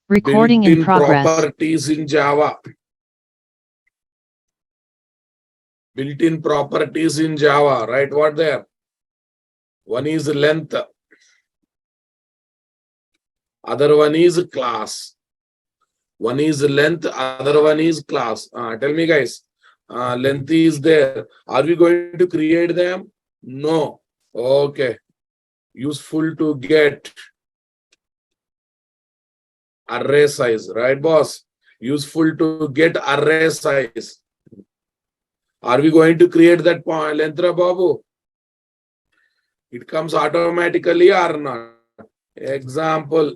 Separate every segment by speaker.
Speaker 1: Recording in
Speaker 2: Built-in
Speaker 1: progress.
Speaker 2: properties in Java. Built-in properties in Java, right? What there? One is length. Other one is class. One is length, other one is class. Tell me guys, length is there. Are we going to create them? No. Okay. Useful to get array size, right boss? Useful to get array size. Are we going to create that point, length, Babu? It comes automatically or not? Example.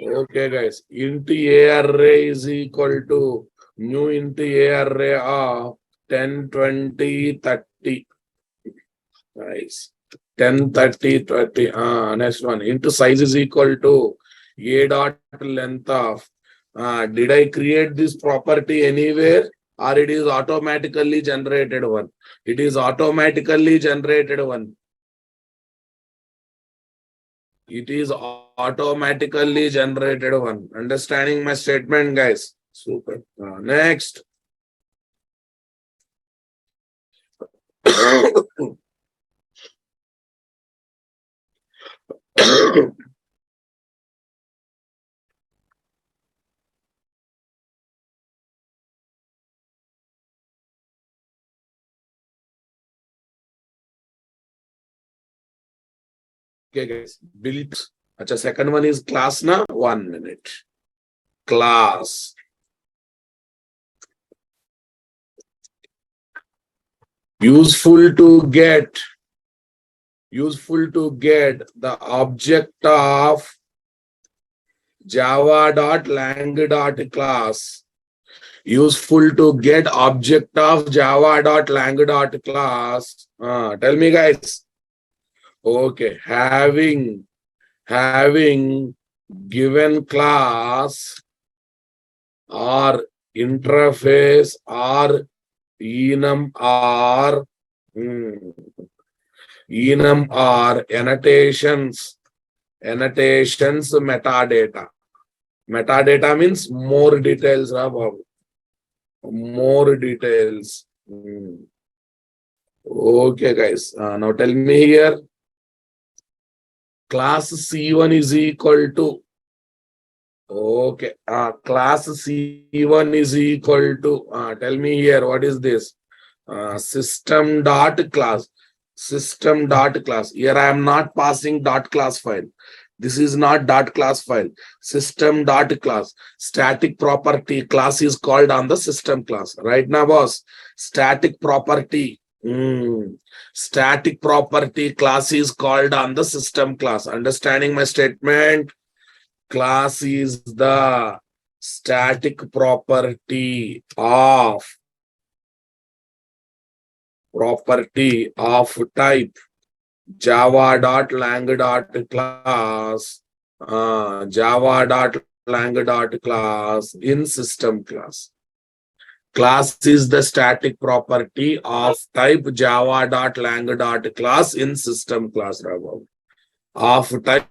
Speaker 2: Okay, guys. Int A array is equal to new int A array of 10, 20, 30. Nice. 10, 30, 30. Next one. Int size is equal to A dot length of. Did I create this property anywhere or it is automatically generated one? It is automatically generated one. It is automatically generated one. Understanding my statement, guys? Super. Next. Okay, guys. Built. Acha, second one is class na. 1 minute. Class. Useful to get the object of java.lang.class. Useful to get object of java.lang.class. Tell me guys. Okay, having given class or interface or enum or annotations metadata. Metadata means more details, more details. Okay, guys. Now tell me here. Class C1 is equal to. Okay. Class C1 is equal to. Tell me here. What is this? System dot class. System dot class. Here I am not passing dot class file. This is not dot class file. System dot class. Static property class is called on the system class. Right now, boss. Static property. Static property class is called on the system class. Understanding my statement? Class is the static property of type java.lang.class java.lang.class in system class. Class is the static property of type java.lang.class in system class. Of type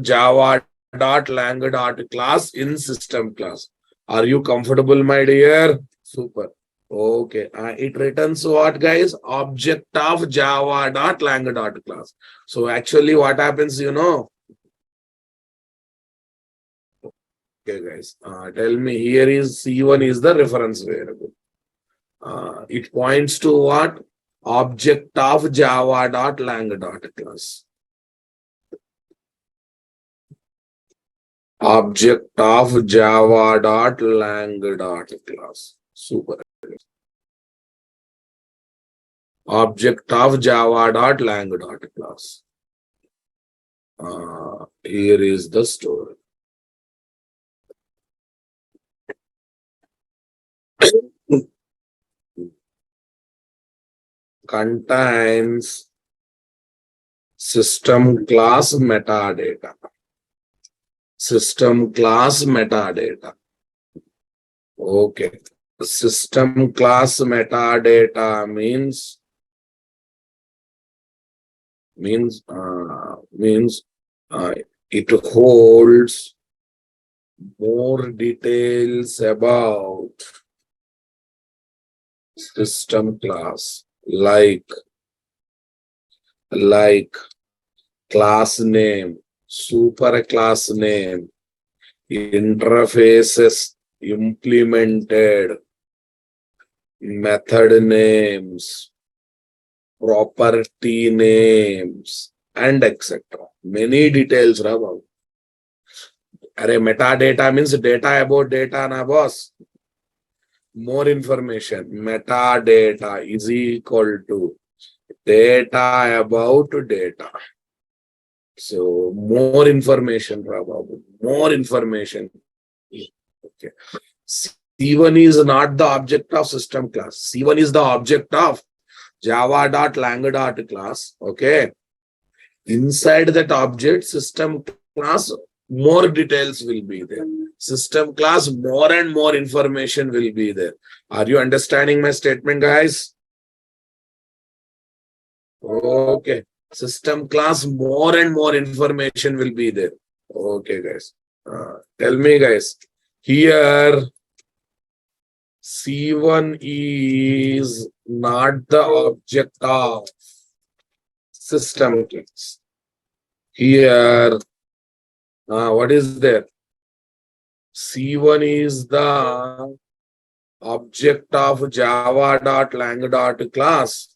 Speaker 2: java.lang.class in system class. Are you comfortable, my dear? Super. Okay. It returns what, guys? Object of java.lang.class. So actually what happens, you know? Okay, guys. Tell me, here is C1 is the reference variable. It points to what? Object of java.lang.class. Object of java.lang.class. Super. Object of java.lang.class. Here is the story. Contains system class metadata. System class metadata. Okay. System class metadata means It holds more details about system class, like class name, super class name, interfaces implemented, method names, property names, and etc. Many details, Rabav. Array metadata means data about data, na boss. More information. Metadata is equal to data about data. So more information, Rabav. More information. Okay. C1 is not the object of system class. C1 is the object of java.lang class. Okay. Inside that object, system class, more details will be there. System class, more and more information will be there. Are you understanding my statement, guys? Okay. System class, more and more information will be there. Okay, guys. Tell me, guys. Here, C1 is not the object of system class. Here, what is there? C1 is the object of java.lang class.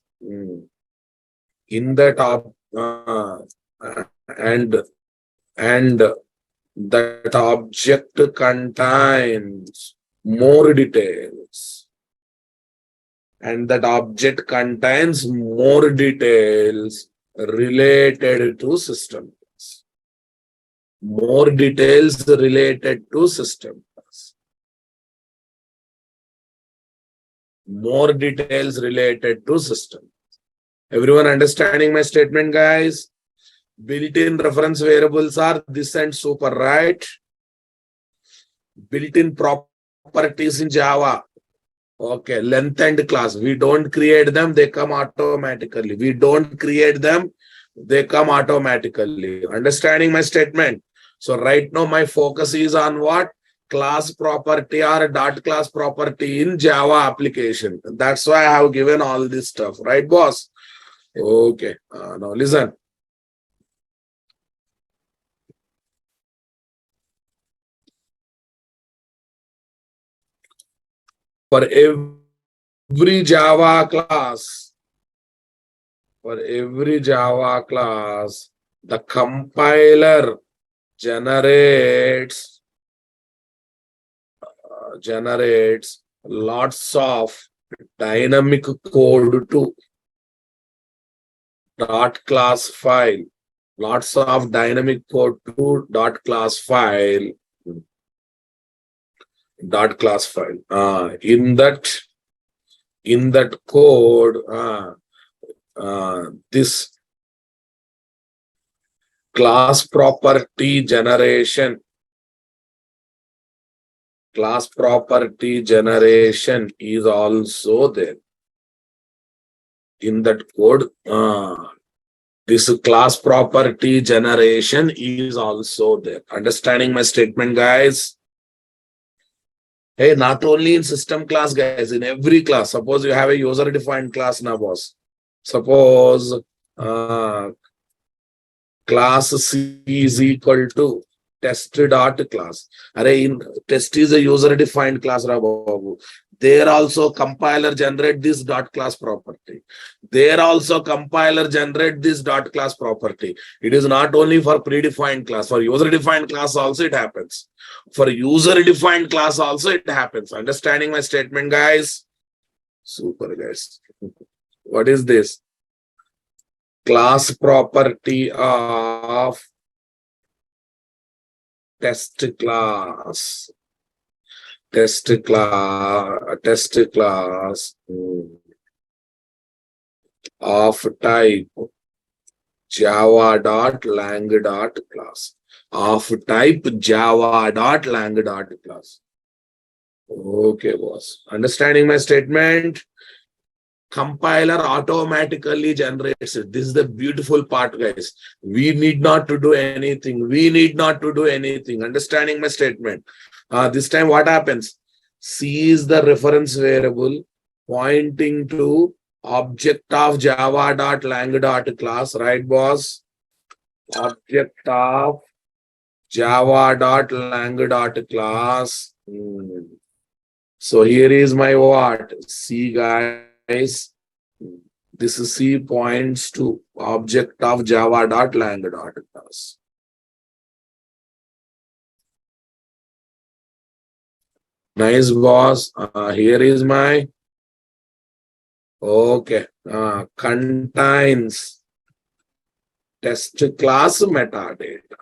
Speaker 2: In that and that object contains more details, and that object contains more details related to system class. More details related to system class. More details related to system. Everyone understanding my statement, guys? Built-in reference variables are this and super, right? Built-in properties in Java. Okay, length and class. We don't create them, they come automatically. We don't create them, they come automatically. Understanding my statement? So right now my focus is on what? Class property or dot class property in Java application. That's why I have given all this stuff, right, boss? Okay, now listen. For every Java class, the compiler generates lots of dynamic code to dot class file. Lots of dynamic code to dot class file. Dot class file. In that code, this class property generation is also there. In that code, this class property generation is also there. Understanding my statement, guys? Hey, not only in system class, guys, in every class. Suppose you have a user-defined class now, boss. Suppose class C is equal to test.class. Array, in test is a user-defined class, Babu. There also compiler generate this dot class property. There also compiler generate this dot class property. It is not only for predefined class. For user-defined class also it happens. For user-defined class also it happens. Understanding my statement, guys? Super, guys. What is this? Class property of test class of type java.lang.class of type java.lang.class. Okay, boss. Understanding my statement? Compiler automatically generates it. This is the beautiful part, guys. We need not to do anything. We need not to do anything. Understanding my statement? This time what happens? C is the reference variable pointing to object of java.lang.class, right, boss? Object of java.lang.class. So here is my what? C, guys. This is C points to object of java.lang.class. Nice, boss. Here is my okay. Contains test class metadata.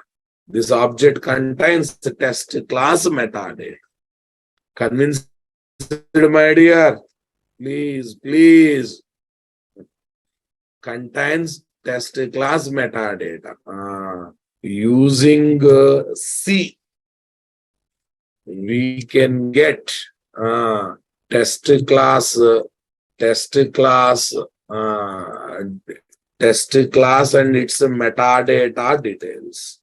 Speaker 2: This object contains the test class metadata. Convinced, my dear? Please, please. Contains test class metadata. Using C, we can get test class and its metadata details.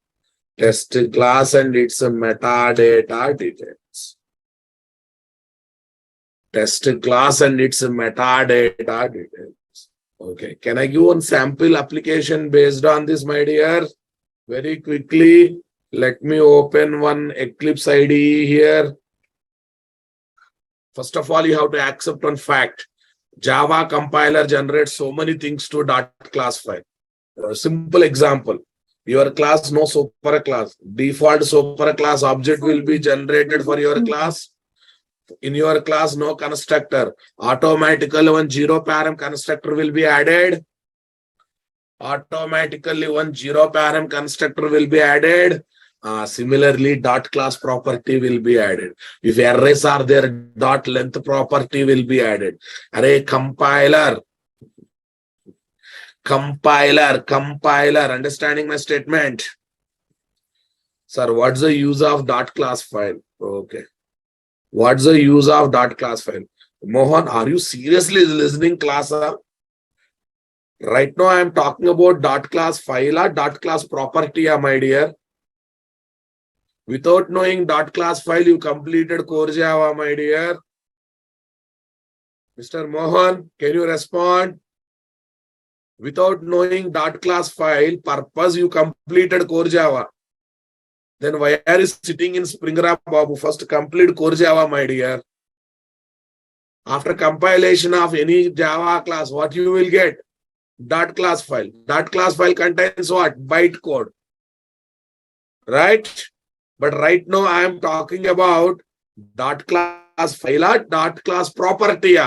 Speaker 2: Test class and its metadata details. Test class and its metadata details. Okay, can I give one sample application based on this, my dear? Very quickly, let me open one Eclipse IDE here. First of all, you have to accept one fact. Java compiler generates so many things to dot class file. A simple example. Your class, no super class. Default super class object will be generated for your class. In your class, no constructor. Automatically, one zero param constructor will be added. Automatically, one zero param constructor will be added. Similarly, dot class property will be added. If arrays are there, dot length property will be added. Array compiler. Understanding my statement? Sir, what's the use of dot class file? Okay. What's the use of dot class file? Mohan, are you seriously listening, class? Right now, I am talking about dot class file or dot class property, my dear. Without knowing dot class file, you completed core Java, my dear. Mr. Mohan, can you respond? Without knowing dot class file purpose, you completed core Java. Then why are you sitting in Spring Bob? Babu? First complete core Java, my dear. After compilation of any Java class, what you will get? Dot class file. Dot class file contains what? Bytecode. Right? But right now I am talking about dot class file or dot class property.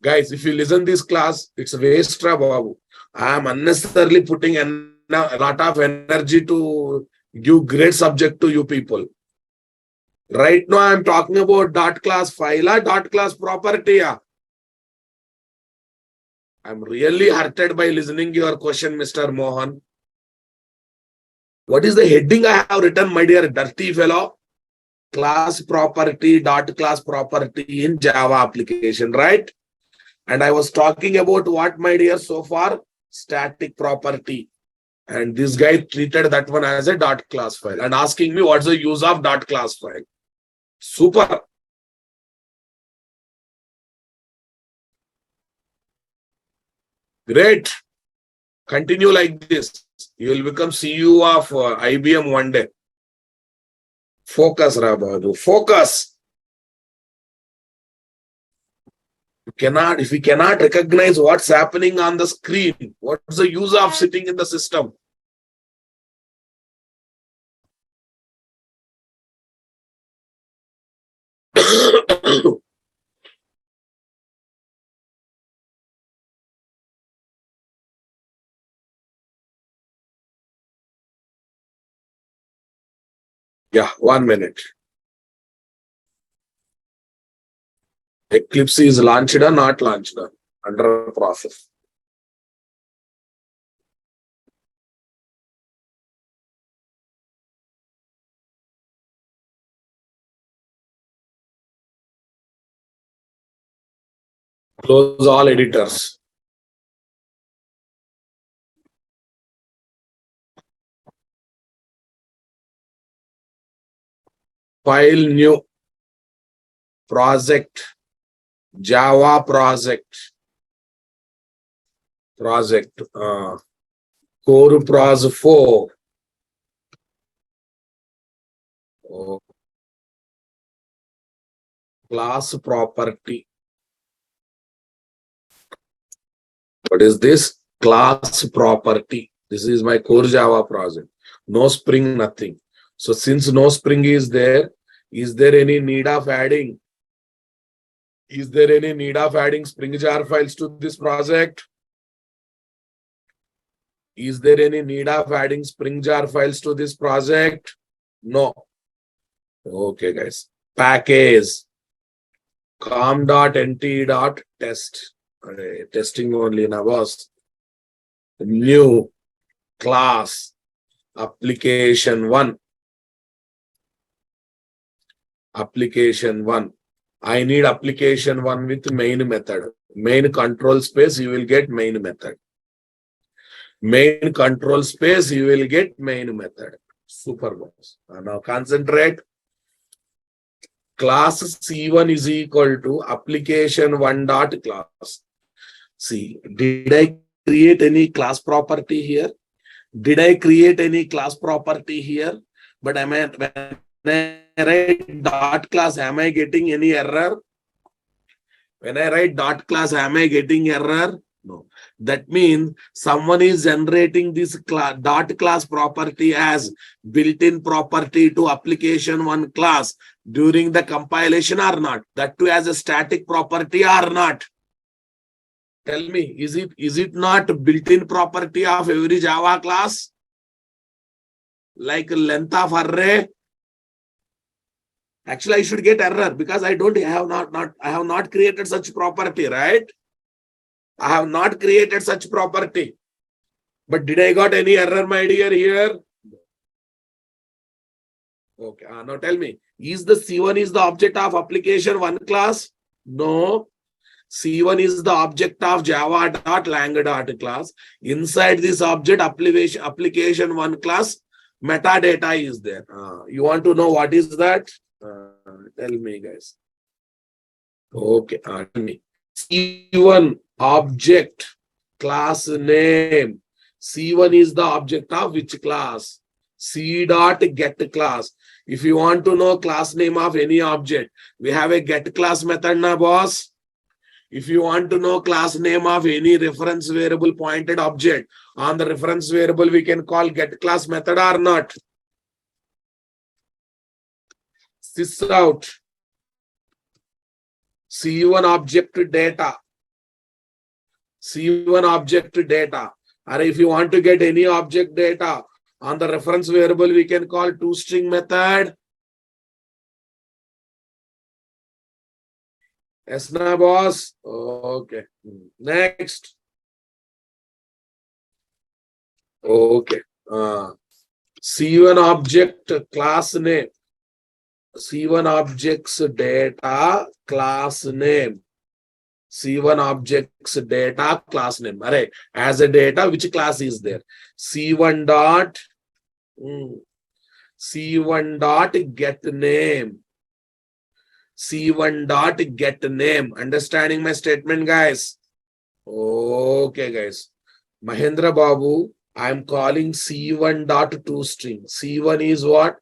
Speaker 2: Guys, if you listen this class, it's a waste, Babu. I am unnecessarily putting a lot of energy to give great subject to you people. Right now, I am talking about dot class file or dot class property. I'm really hurted by listening your question, Mr. Mohan. What is the heading I have written, my dear dirty fellow? Class property, dot class property in Java application, right? And I was talking about what, my dear, so far? Static property. And this guy treated that one as a dot class file and asking me what's the use of dot class file. Super. Great. Continue like this. You will become CEO of IBM one day. Focus, Rabadu. Focus. If we cannot recognize what's happening on the screen, what's the use of sitting in the system? Yeah, 1 minute. Eclipse is launched or not launched? Under process. Close all editors. File new. Project. Java project. Project. Core pros 4. Oh. Class property. What is this? Class property. This is my core Java project. No Spring, nothing. So since no Spring is there any need of adding? Is there any need of adding Spring jar files to this project? Is there any need of adding Spring jar files to this project? No. Okay, guys. Package. com.nt.test. Testing only now, boss. New class application 1. Application 1. I need application 1 with main method. Main control space, you will get main method. Main control space, you will get main method. Super, boss. Now concentrate. Class C1 is equal to application 1 dot class. See, did I create any class property here? Did I create any class property here? But when I write dot class, am I getting any error? When I write dot class, am I getting error? No. That means someone is generating this dot class property as built-in property to application 1 class during the compilation or not? That too as a static property or not? Tell me, is it not built-in property of every Java class? Like length of array? Actually, I should get error because I have not created such property, right? I have not created such property. But did I got any error, my dear, here? Okay, now tell me, is the C1 is the object of application 1 class? No. C1 is the object of java.lang class. Inside this object application 1 class, metadata is there. You want to know what is that? Tell me, guys. Okay, tell me. C1 object class name. C1 is the object of which class? C dot get class. If you want to know class name of any object, we have a get class method na, boss. If you want to know class name of any reference variable pointed object, on the reference variable we can call get class method or not. Sys out. C1 object data. C1 object data. Or if you want to get any object data, on the reference variable we can call toString method. Yes, na, boss? Okay. Next. Okay. C1 object class name. C1 objects data class name. C1 objects data class name. Array. As a data, which class is there? C1 dot C1 dot get name. C1 dot get name. Understanding my statement, guys? Okay, guys. Mahendra Babu, I am calling C1 dot toString. C1 is what?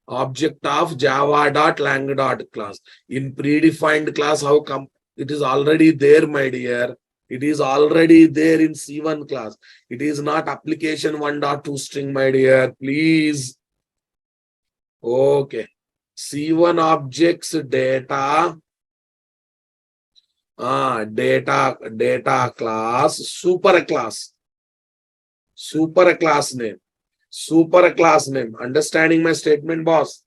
Speaker 2: Object of java.lang class. In predefined class, how come? It is already there, my dear. It is already there in C1 class. It is not application 1.toString, my dear. Please. Okay. C1 objects data. Data class. Super class name. Super class name. Understanding my statement, boss?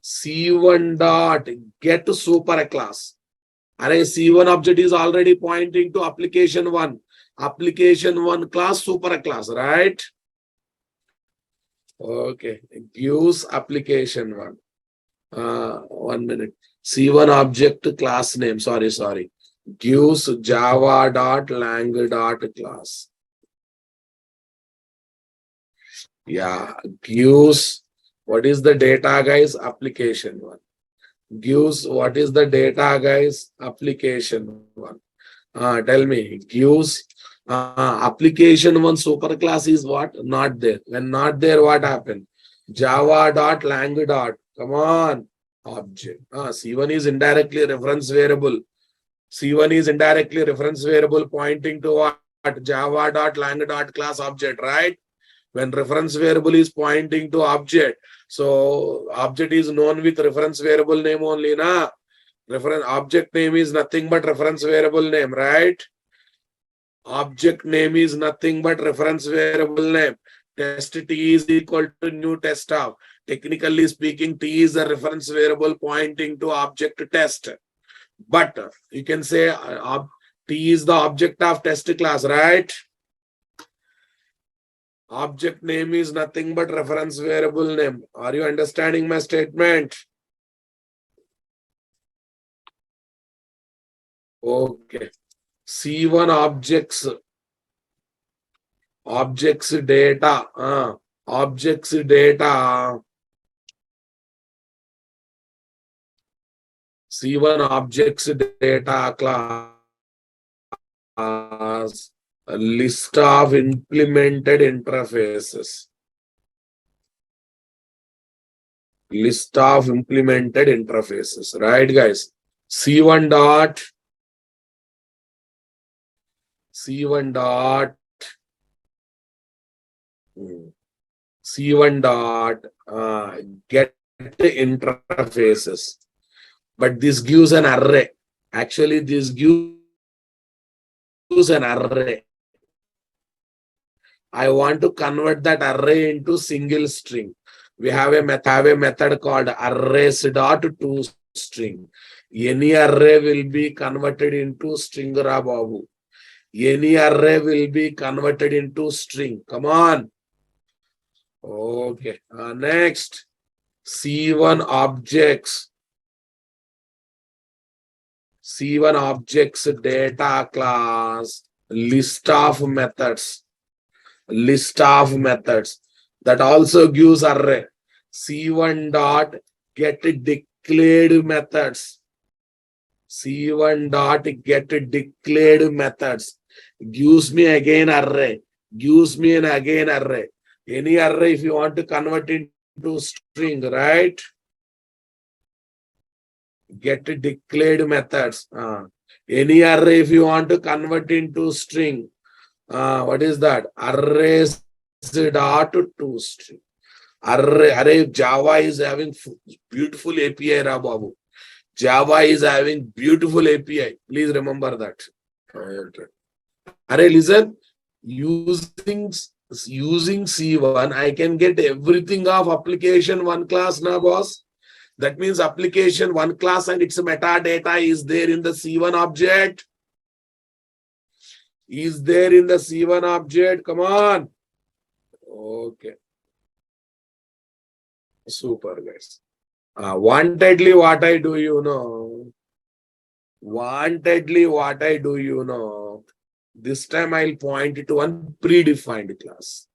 Speaker 2: C1 dot get super class. Array C1 object is already pointing to application 1. Application 1 class, super class, right? Okay. Use application 1. 1 minute. C1 object class name. Sorry. Gives java.lang.class. Yeah, gives what is the data, guys? Application one. Gives what is the data, guys? Application one. Tell me, gives application one superclass is what? Not there. When not there, what happened? Java.lang. Come on, object. C1 is indirectly reference variable. C1 is indirectly reference variable pointing to what? Java.lang.class object, right? When reference variable is pointing to object, so object is known with reference variable name only, na? Reference object name is nothing but reference variable name, right? Object name is nothing but reference variable name. Test T is equal to new test of. Technically speaking, T is a reference variable pointing to object test. But you can say T is the object of test class, right? Object name is nothing but reference variable name. Are you understanding my statement? Okay. C1 objects data. Objects data. C1 objects data class. A list of implemented interfaces. List of implemented interfaces. Right, guys? C1 dot C1 dot C1 dot get interfaces. But this gives an array. Actually, this gives an array. I want to convert that array into single string. We have a method called arrays.toString. Any array will be converted into string, Babu. Any array will be converted into string. Come on. Okay. Next, C1 objects. C1 objects data class, list of methods. List of methods. That also gives array. C1 dot get declared methods. C1 dot get declared methods. Gives me again array. Gives me an again array. Any array if you want to convert into string, right? Get declared methods. Any array if you want to convert into string. What is that? Arrays dot to string. Array Java is having beautiful API, Babu. Java is having beautiful API. Please remember that. Array, listen. Using C1, I can get everything of application one class, na boss. That means application one class and its metadata is there in the C1 object. Is there in the C1 object? Come on. Okay. Super, guys. Wantedly, what I do, you know. Wantedly, what I do, you know. This time I'll point to one predefined class.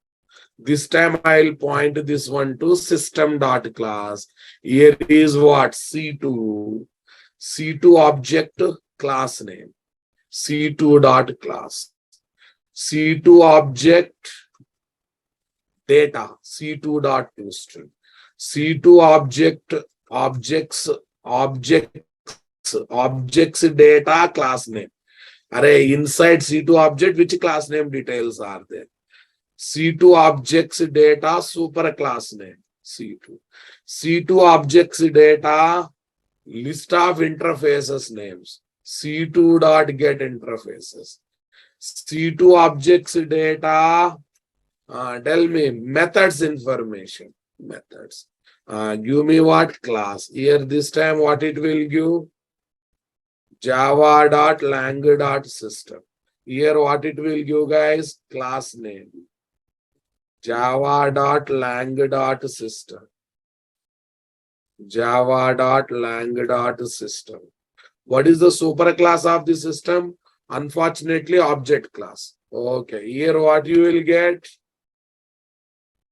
Speaker 2: This time I'll point this one to system.class. Here is what? C2. C2 object class name. C2.class. C2 object data. C2.toString. C2 objects data class name. Array inside C2 object, which class name details are there? C2 objects data super class name. C2. C2 objects data list of interfaces names. C2 dot get interfaces. C2 objects data. Tell me methods information. Methods. Give me what class? Here this time what it will give? Java.lang.system. Here what it will give, guys? Class name. Java.lang.system. Java.lang.system. What is the superclass of the system? Unfortunately, object class. Okay, here what you will get?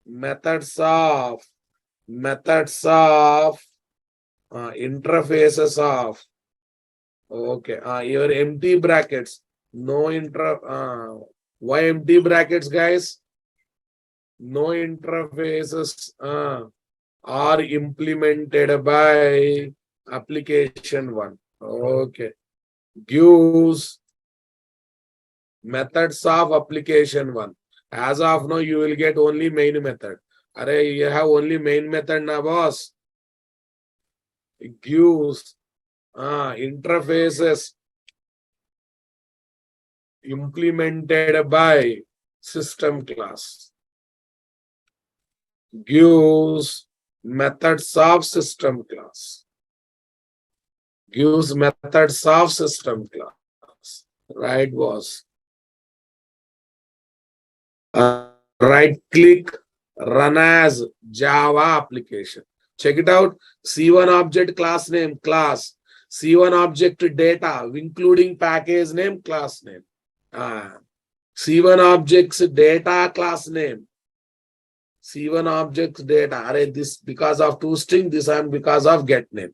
Speaker 2: Methods of interfaces of. Okay, your empty brackets. No why empty brackets, guys? No interfaces are implemented by application one. Okay, gives methods of application one. As of now, you will get only main method. Array, you have only main method now, boss. It gives interfaces implemented by system class. Gives methods of system class. Gives methods of system class. Right, boss? Right click, run as Java application. Check it out. C1 object class name, class. C1 object data, including package name, class name. C1 objects data, class name. C1 objects data. Array, this because of toString, this and because of get name.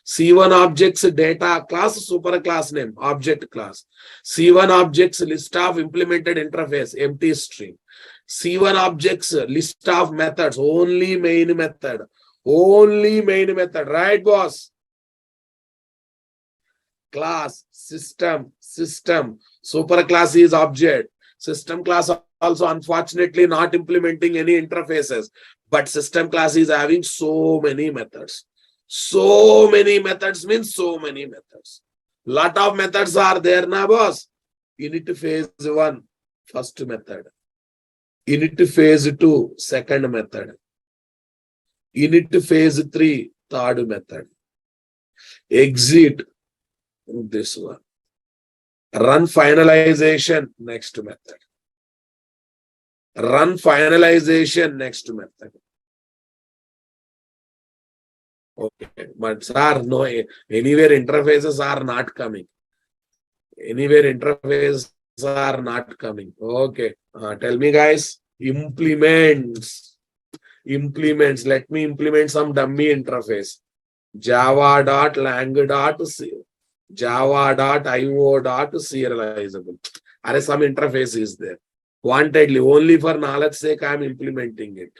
Speaker 2: C1 objects data class, super class name, object class. C1 objects list of implemented interface, empty string. C1 objects list of methods, only main method. Only main method, right, boss? Class, system, super class is object. System class also unfortunately not implementing any interfaces, but system class is having so many methods. So many methods means so many methods. Lot of methods are there now, boss. Init phase 1, first method. Init phase 2, second method. Init phase 3, third method. Exit, this one. Run finalization, next method. Run finalization, next method. Okay, but sir, no, anywhere interfaces are not coming. Anywhere interfaces are not coming. Okay, tell me, guys. Implements. Let me implement some dummy interface. Java.io.serializable. Are some interface is there. Wantedly, only for knowledge sake, I am implementing it.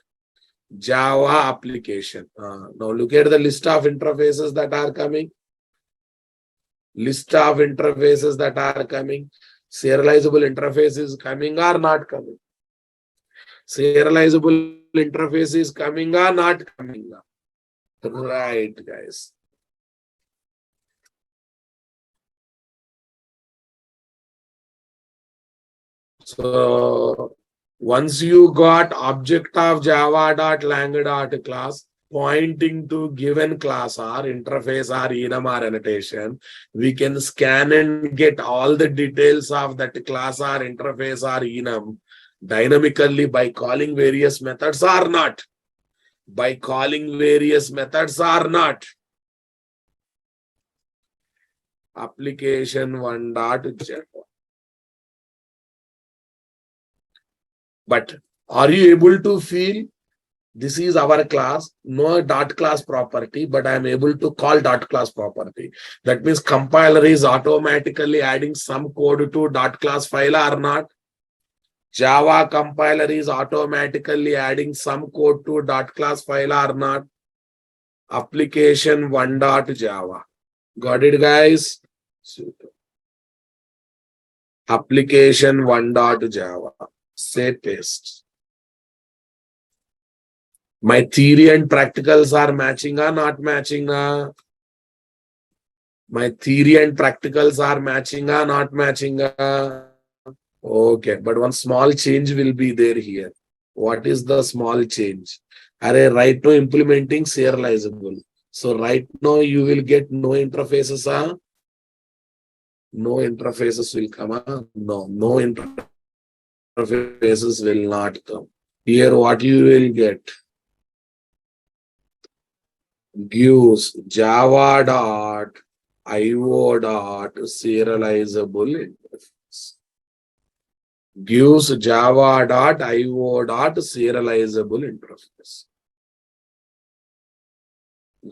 Speaker 2: Java application. Now look at the list of interfaces that are coming. List of interfaces that are coming. Serializable interface is coming or not coming. Serializable interface is coming or not coming. Right, guys. So once you got object of java.lang.class pointing to given class or interface or enum or annotation, we can scan and get all the details of that class or interface or enum dynamically by calling various methods or not. By calling various methods or not. Application 1.java. But are you able to feel this is our class, no dot class property, but I am able to call dot class property. That means compiler is automatically adding some code to dot class file or not. Java compiler is automatically adding some code to dot class file or not. Application 1.java. Got it, guys? Super. Application 1.java. Say paste. My theory and practicals are matching or not matching? My theory and practicals are matching or not matching? Okay, but one small change will be there here. What is the small change? Right now implementing serializable. So right now you will get no interfaces. No interfaces will come. No interfaces will not come. Here what you will get? gives Java dot IO dot serializable interface. Gives Java dot IO dot serializable interface.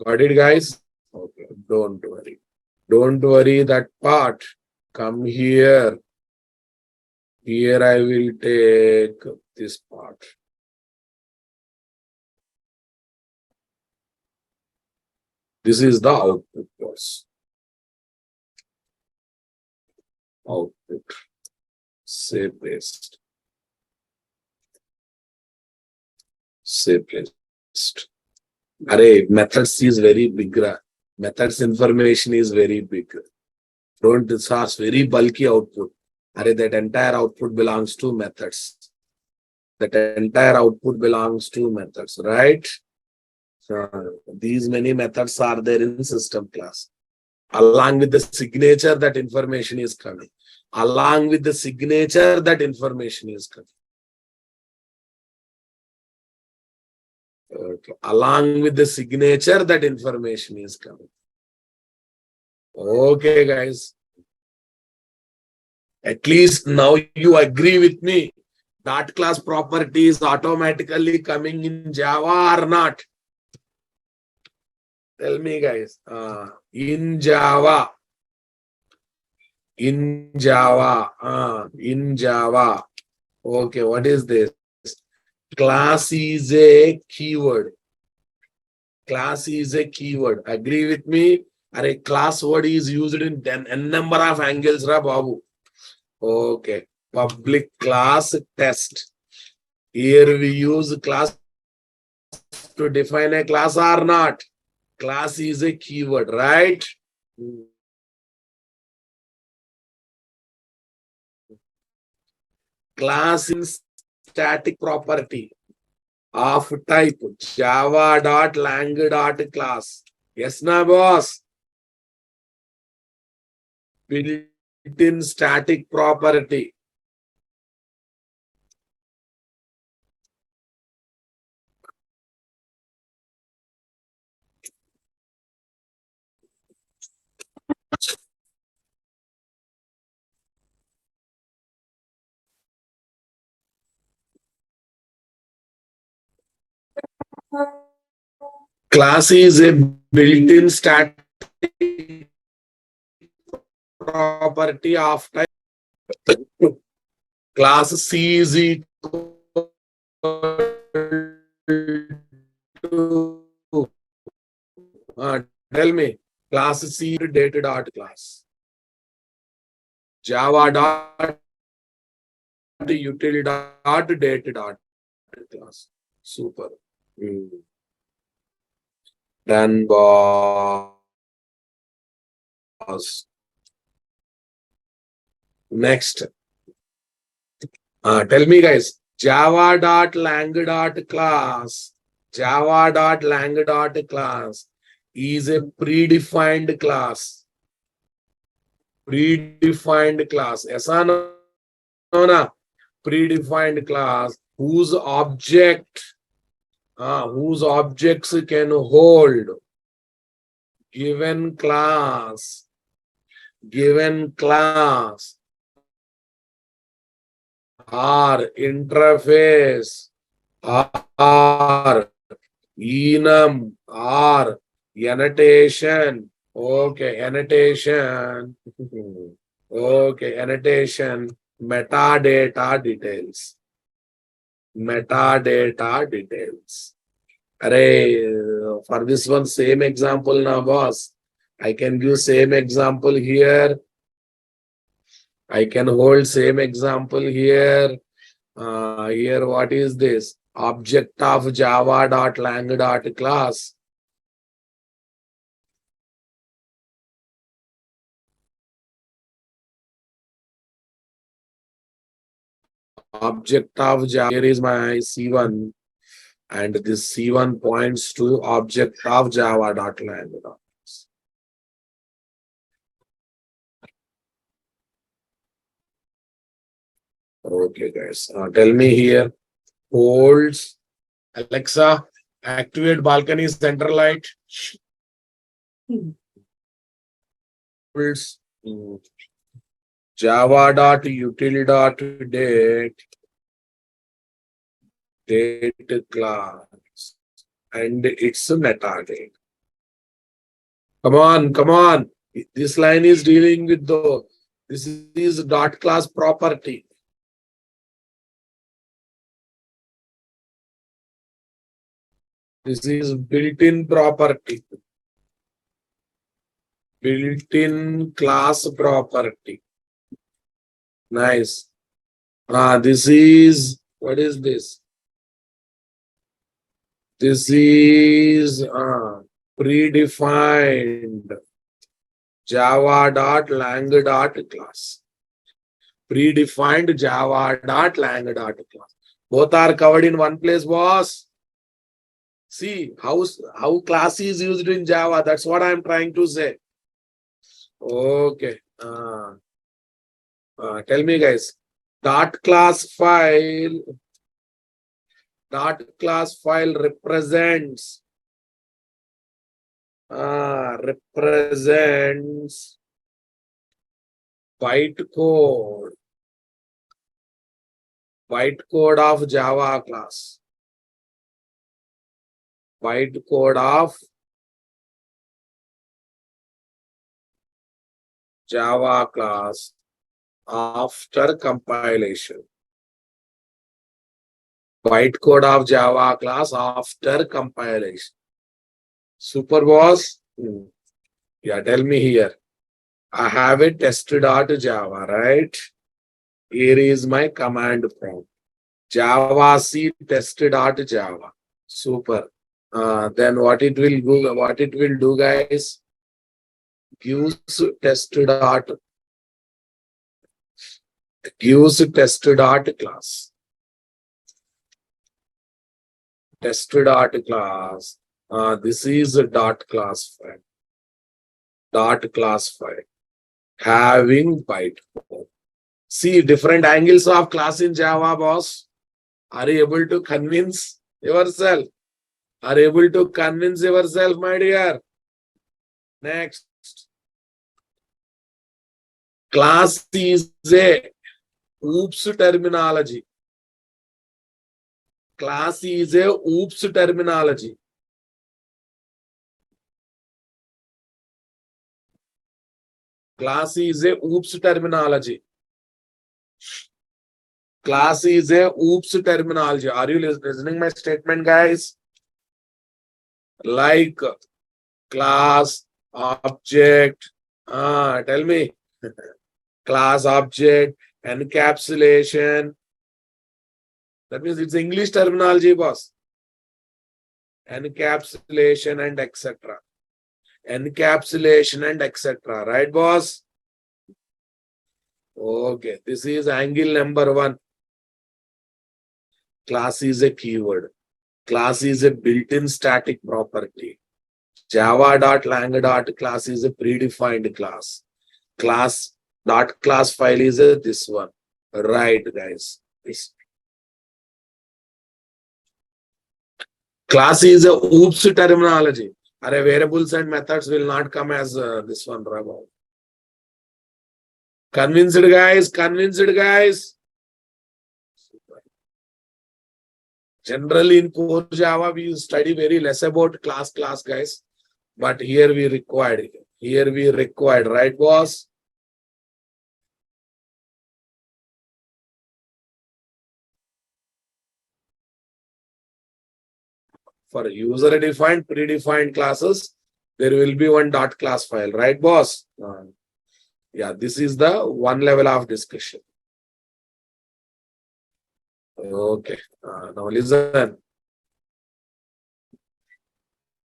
Speaker 2: Got it, guys? Okay, don't worry. Don't worry that part. Come here. Here I will take this part. This is the output was. Output. Say paste. Say paste. Array, methods is very big. Methods information is very big. Don't source very bulky output. Array, that entire output belongs to methods. That entire output belongs to methods, right? These many methods are there in system class. Along with the signature, that information is coming. Along with the signature, that information is coming. Okay. Along with the signature, that information is coming. Okay, guys. At least now you agree with me. Dot class property is automatically coming in Java or not? Tell me, guys. In Java. In Java. In Java. Okay, what is this? Class is a keyword. Class is a keyword. Agree with me? A class word is used in n number of angles, ra babu. Okay. Public class test. Here we use class to define a class or not. Class is a keyword, right? Class is static property of type java.lang.class. Yes, na boss? Built-in static property. Class is a built-in static property of type. Class C is equal to tell me, class C data dot class. Java dot util dot data dot class. Super. Then boss. Next. Tell me, guys. Java dot lang dot class. Java dot lang dot class is a predefined class. Predefined class. ऐसा ना predefined class whose objects can hold given class or interface or enum or annotation. Okay, annotation. Okay, annotation. Metadata details. Metadata details. Array, for this one, same example now, boss. I can give same example here. I can hold same example here. Here, what is this? Object of java.lang.class. Object of Java. Here is my C1. And this C1 points to object of java.lang. Okay, guys. Tell me here. Holds. Alexa, Activate balcony center light. Java.util.date class and its metadata. Come on, come on. This line is dealing with the, this is dot class property. This is built-in property. Built-in class property. Nice. This is, what is this? This is predefined java.lang.class. Predefined java.lang.class. Both are covered in one place, boss. See how class is used in Java. That's what I'm trying to say. Okay. Tell me, guys. Dot class file represents bytecode of Java class. Bytecode of Java class after compilation. Bytecode of Java class after compilation. Super boss? Yeah, tell me here. I have a test.java, right? Here is my command prompt. Java C test.java. Super. Then what it will do, guys? Gives test.class. Test.class. This is a dot class file. Having bytecode. See different angles of class in Java, boss. Are you able to convince yourself? Are you able to convince yourself, my dear? Next. Class is a OOPS terminology. Class is a OOPS terminology. Class is a OOPS terminology. Class is a OOPS terminology. Are you listening my statement, guys? Like class, object. Tell me. Class, object, encapsulation. That means it's English terminology, boss. Encapsulation and etc. Encapsulation and etc. Right, boss? Okay. This is angle number 1. Class is a keyword. Class is a built-in static property. Java.lang.class is a predefined class. Class.class file is this one. Right, guys. This. Class is a OOPS terminology. Variables and methods will not come as this one, Rabo. Convinced, guys? Convinced, guys? Generally, in core Java, we study very less about class, guys. But here we required it. Here we required, right, boss? For user-defined, predefined classes, there will be one dot class file, right, boss? Yeah, this is the one level of discussion. Okay, now listen.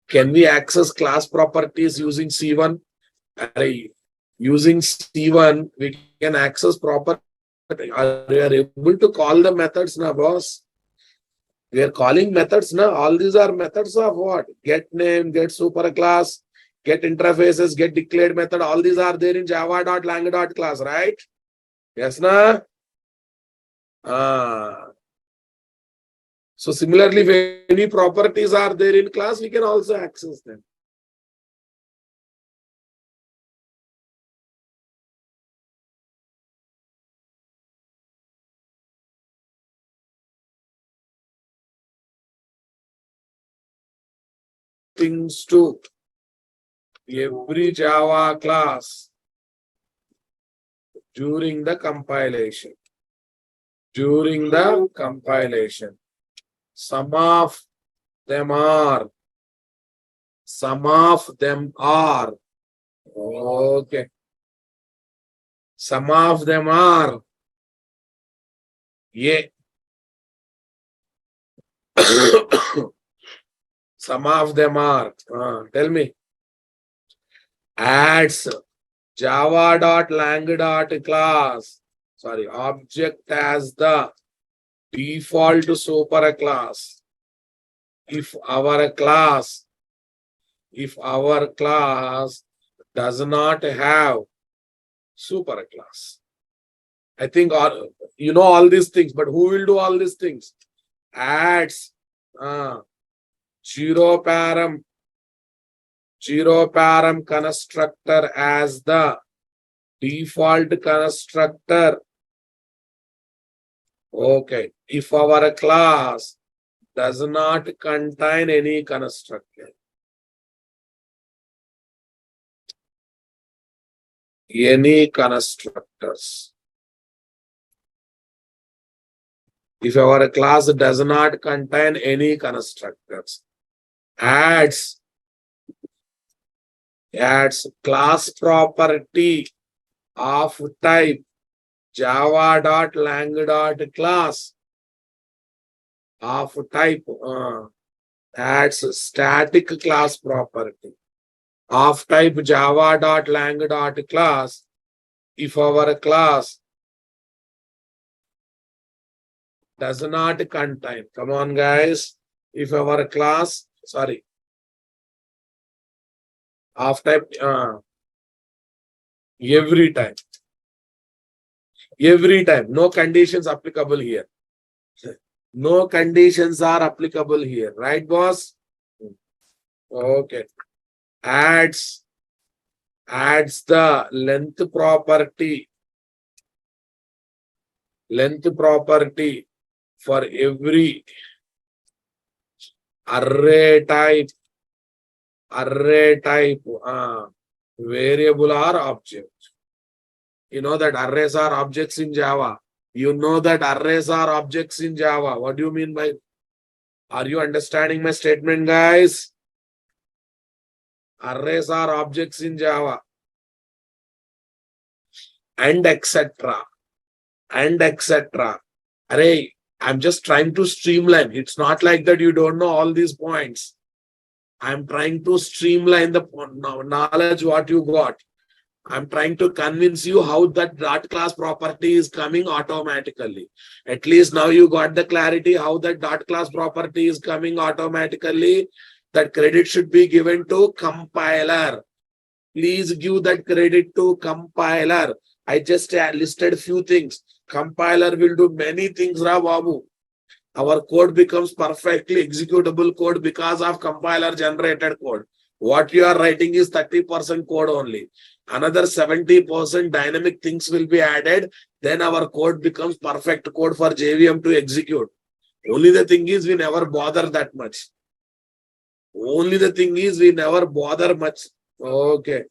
Speaker 2: Can we access class properties using C1? Using C1, we can access property. Are you able to call the methods now, boss? We are calling methods now. All these are methods of what? Get name, get superclass, get interfaces, get declared method. All these are there in java.lang.class, right? Yes, na? So similarly, if any properties are there in class, we can also access them. Things to every Java class during the compilation. During the compilation. Some of them are. Okay. Some of them are. Yeah. Some of them are. Tell me. Adds java.lang.class. Sorry, object as the default superclass. If our class does not have superclass. I think you know all these things, but who will do all these things? Adds zero param constructor as the default constructor. Okay. If our class does not contain any constructor. Any constructors. If our class does not contain any constructors. Adds class property of type java.lang.class of type adds static class property of type java.lang.class if our class does not contain. Come on, guys. If our class, sorry, of type every time, no conditions applicable here. No conditions are applicable here, right, boss? Okay. Adds the length property for every array type variable or object. You know that arrays are objects in Java. You know that arrays are objects in Java. What do you mean by? Are you understanding my statement, guys? Arrays are objects in Java. And etc. Array, I'm just trying to streamline. It's not like that you don't know all these points. I'm trying to streamline the knowledge what you got. I'm trying to convince you how that dot class property is coming automatically. At least now you got the clarity how that dot class property is coming automatically. That credit should be given to compiler. Please give that credit to compiler. I just listed few things. Compiler will do many things, Ra Babu. Our code becomes perfectly executable code because of compiler generated code. What you are writing is 30% code only. Another 70% dynamic things will be added. Then our code becomes perfect code for JVM to execute. Only the thing is we never bother that much. Okay.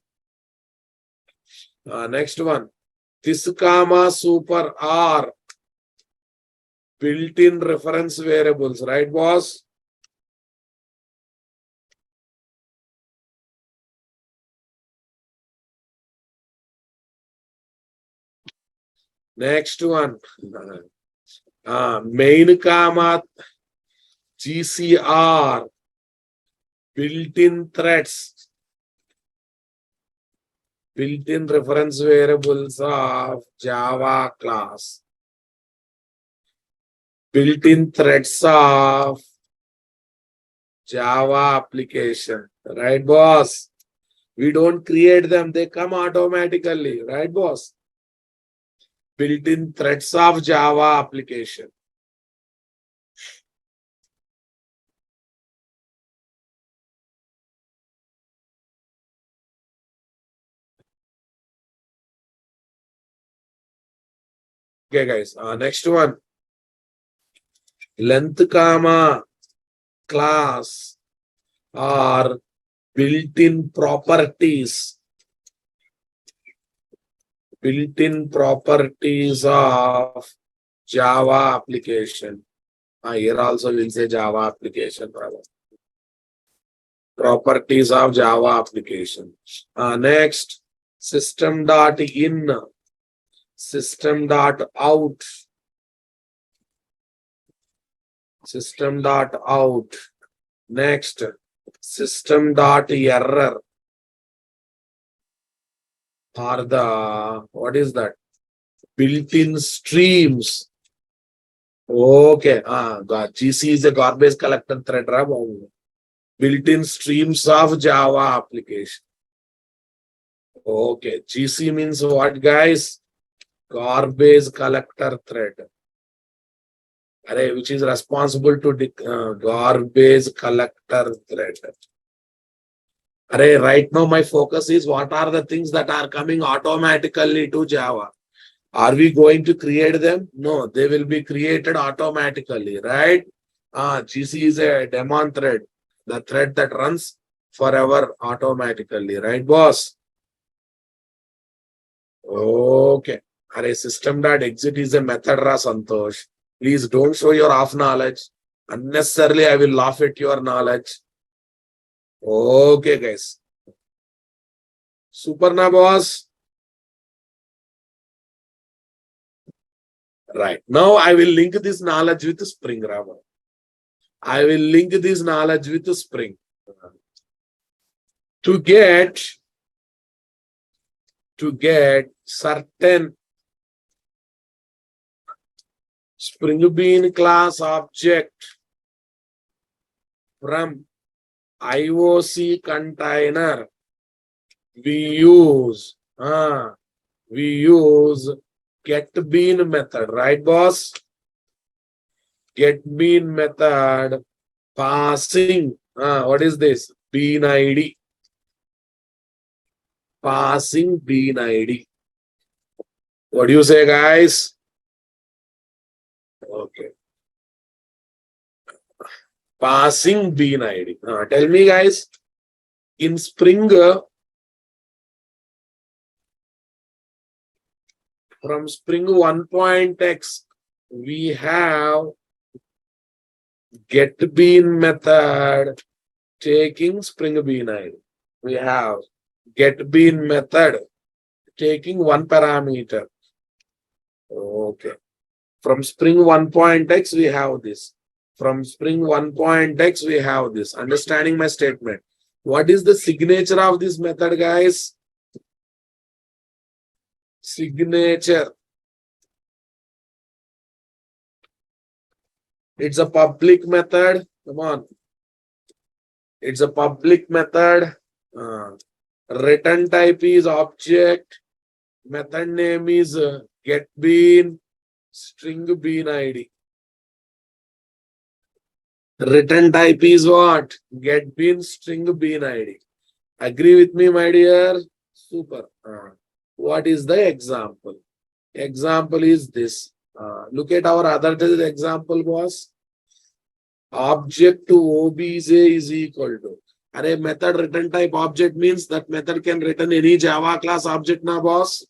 Speaker 2: Next one. This comma super are built-in reference variables, right, boss? Next one. Main comma GCR built-in threads, built-in reference variables of Java class, built-in threads of Java application, right, boss? We don't create them, they come automatically, right, boss? Built-in threads of Java application. Okay, guys. Next one. Length comma class are built-in properties. Built-in properties of Java application. Here also we'll say Java application. Properties of Java application. Next, system.in, system.out, system.out. Next, system.error are the, what is that? Built-in streams. Okay, GC is a garbage collector thread. Built-in streams of Java application. Okay, GC means what, guys? Garbage collector thread. Which is responsible to garbage collector thread. Right now my focus is what are the things that are coming automatically to Java. Are we going to create them? No, they will be created automatically, right? GC is a daemon thread, the thread that runs forever automatically, right, boss? Okay. System.exit is a method, Santosh. Please don't show your half knowledge. Unnecessarily, I will laugh at your knowledge. Okay, guys. Super na, boss. Right. Now I will link this knowledge with Spring, Rama. I will link this knowledge with Spring. To get certain Spring Bean class object from IOC container, we use getBean method, right, boss? GetBean method passing. What is this? Bean ID. Passing bean ID. What do you say, guys? Okay. Passing bean ID. Tell me, guys, in Spring, from Spring 1.x, we have getBean method taking Spring Bean ID. We have getBean method taking one parameter. Okay. From Spring 1.x, we have this. From Spring 1.x, we have this. Understanding my statement. What is the signature of this method, guys? Signature. It's a public method. Come on. It's a public method. Return type is object. Method name is getBean string bean ID. Return type is what? GetBean string bean ID. Agree with me, my dear? Super. What is the example? Example is this. Look at our other example, boss. Object to obj is equal to. Method return type object means that method can return any Java class object, na, boss?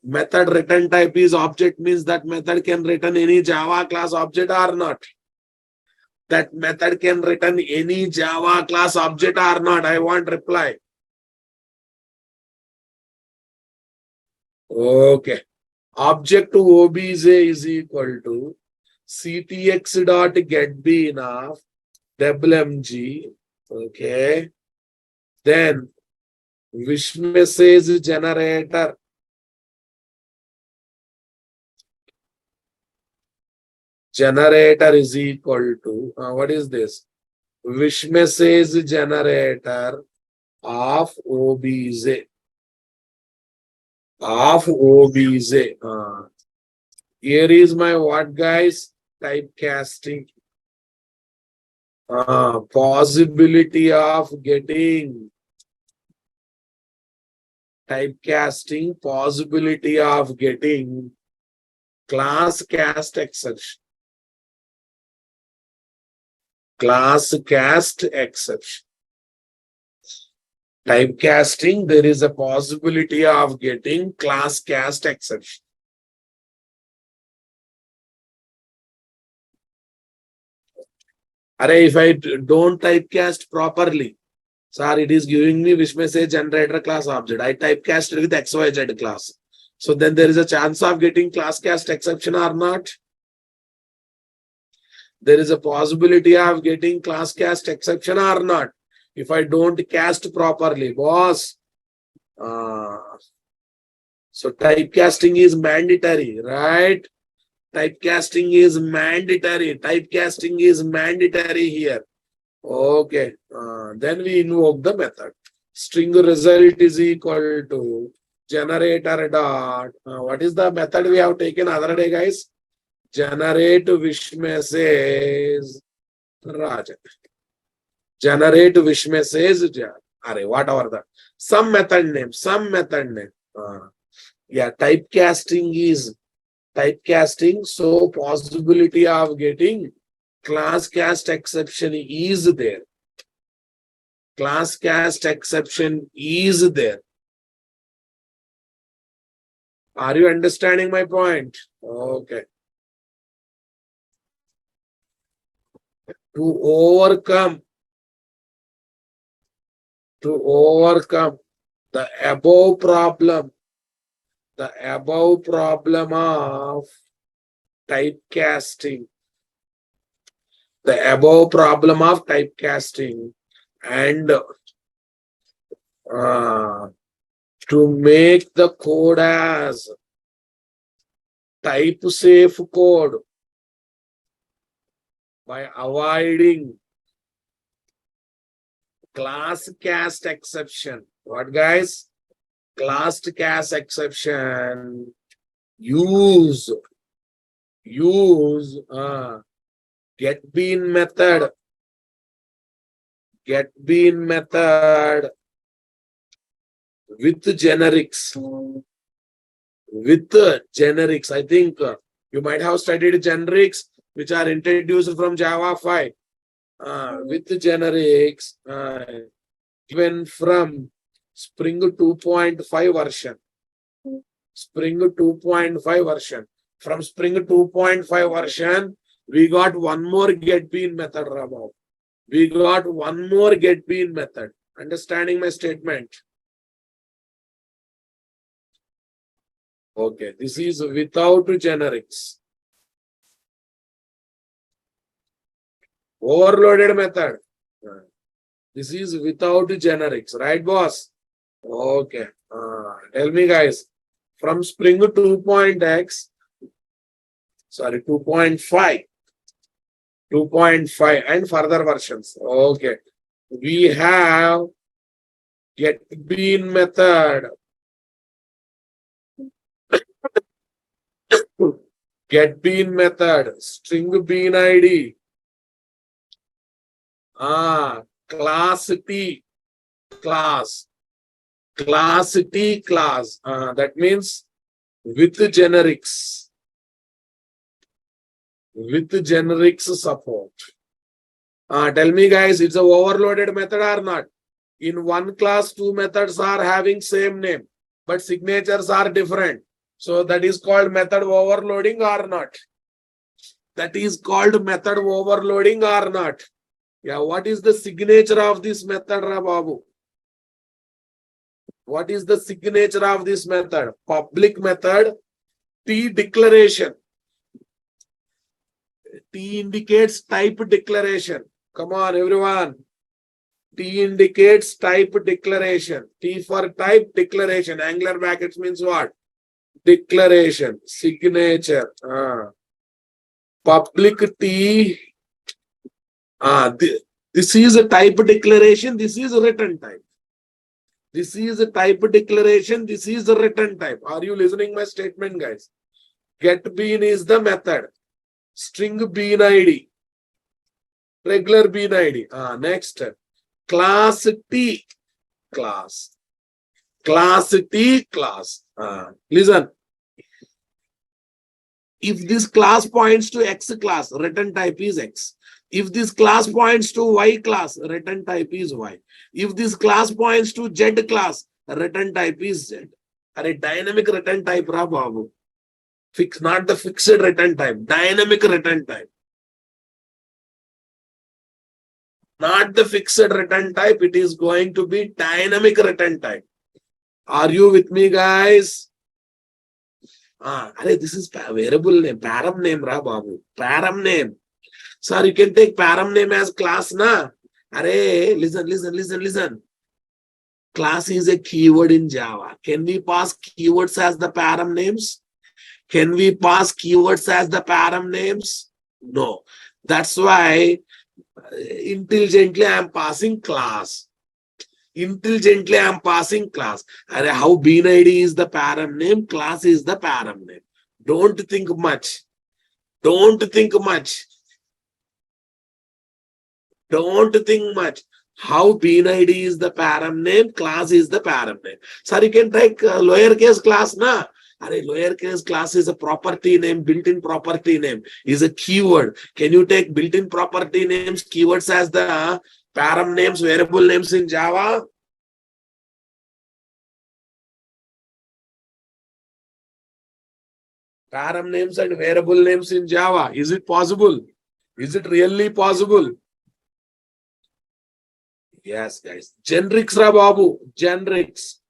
Speaker 2: Method return type is object means that method can return any Java class object or not. That method can return any Java class object or not. I want reply. Okay. Object to obj is equal to ctx.getBean of WMG. Okay. Then wish message generator. Generator is equal to, what is this? Wish message generator of obj. Of obj. Here is my what, guys? Typecasting. Possibility of getting. Typecasting, possibility of getting Class cast exception. Class cast exception. Typecasting, there is a possibility of getting class cast exception. Array, if I don't typecast properly, sir, it is giving me which may say generator class object. I typecasted with XYZ class. So then there is a chance of getting class cast exception or not? There is a possibility of getting class cast exception or not if I don't cast properly, boss. So typecasting is mandatory, right? Typecasting is mandatory. Typecasting is mandatory here. Okay. Then we invoke the method. String result is equal to generator dot. What is the method we have taken other day, guys? Generate wish message Rajan. Generate wish message. Array, whatever that. Some method name. Yeah, typecasting. So possibility of getting class cast exception is there. Class cast exception is there. Are you understanding my point? Okay. To overcome the above problem of typecasting, and to make the code as type safe code by avoiding class cast exception. What, guys? Class cast exception. Use get bean method with generics. I think you might have studied generics which are introduced from Java 5. With generics given from Spring 2.5 version. From Spring 2.5 version, we got one more get bean method, Rabab. Understanding my statement? Okay, this is without generics. Overloaded method. This is without generics, right, boss? Okay. Tell me, guys, from Spring 2.5, and further versions. Okay. We have get bean method. Get bean method, string bean ID. Class T class. That means with generics. Support. Tell me, guys, it's a overloaded method or not? In one class, two methods are having same name, but signatures are different. So that is called method overloading or not? Yeah, what is the signature of this method, Babu? What is the signature of this method? Public method, T declaration. T indicates type declaration. Come on, everyone. T indicates type declaration. T for type declaration. Angular brackets means what? Declaration. Signature. Public T. This is a type declaration. This is a written type. This is a type declaration. This is a written type. Are you listening my statement, guys? Get bean is the method. String bean ID. Regular bean ID. Next. Class T class. Listen. If this class points to X class, return type is X. If this class points to Y class, return type is Y. If this class points to Z class, return type is Z. A dynamic return type, ra babu. Fix, not the fixed return type, dynamic return type. Not the fixed return type, it is going to be dynamic return type. Are you with me, guys? This is variable name, param name, ra babu. Param name. Sir, you can take param name as class, na? Listen. Class is a keyword in Java. Can we pass keywords as the param names? Can we pass keywords as the param names? No. That's why intelligently I am passing class. Intelligently I am passing class. How bean ID is the param name, class is the param name. Don't think much. Don't think much. Don't think much. How bean ID is the param name, class is the param name. Sir, you can take lowercase class, na? Lowercase class is a property name, built-in property name, is a keyword. Can you take built-in property names, keywords as the param names, variable names in Java? Param names and variable names in Java. Is it possible? Is it really possible? Yes, guys. Generics, ra babu. Generics.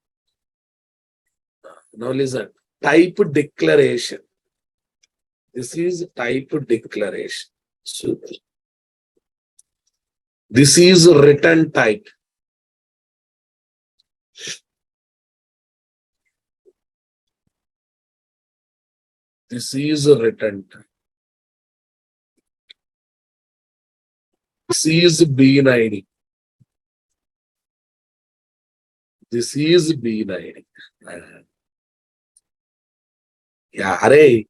Speaker 2: Now listen. Type declaration. This is type declaration. Super. This is return type. This is return type. This is bean ID. This is bean ID. Yeah, array.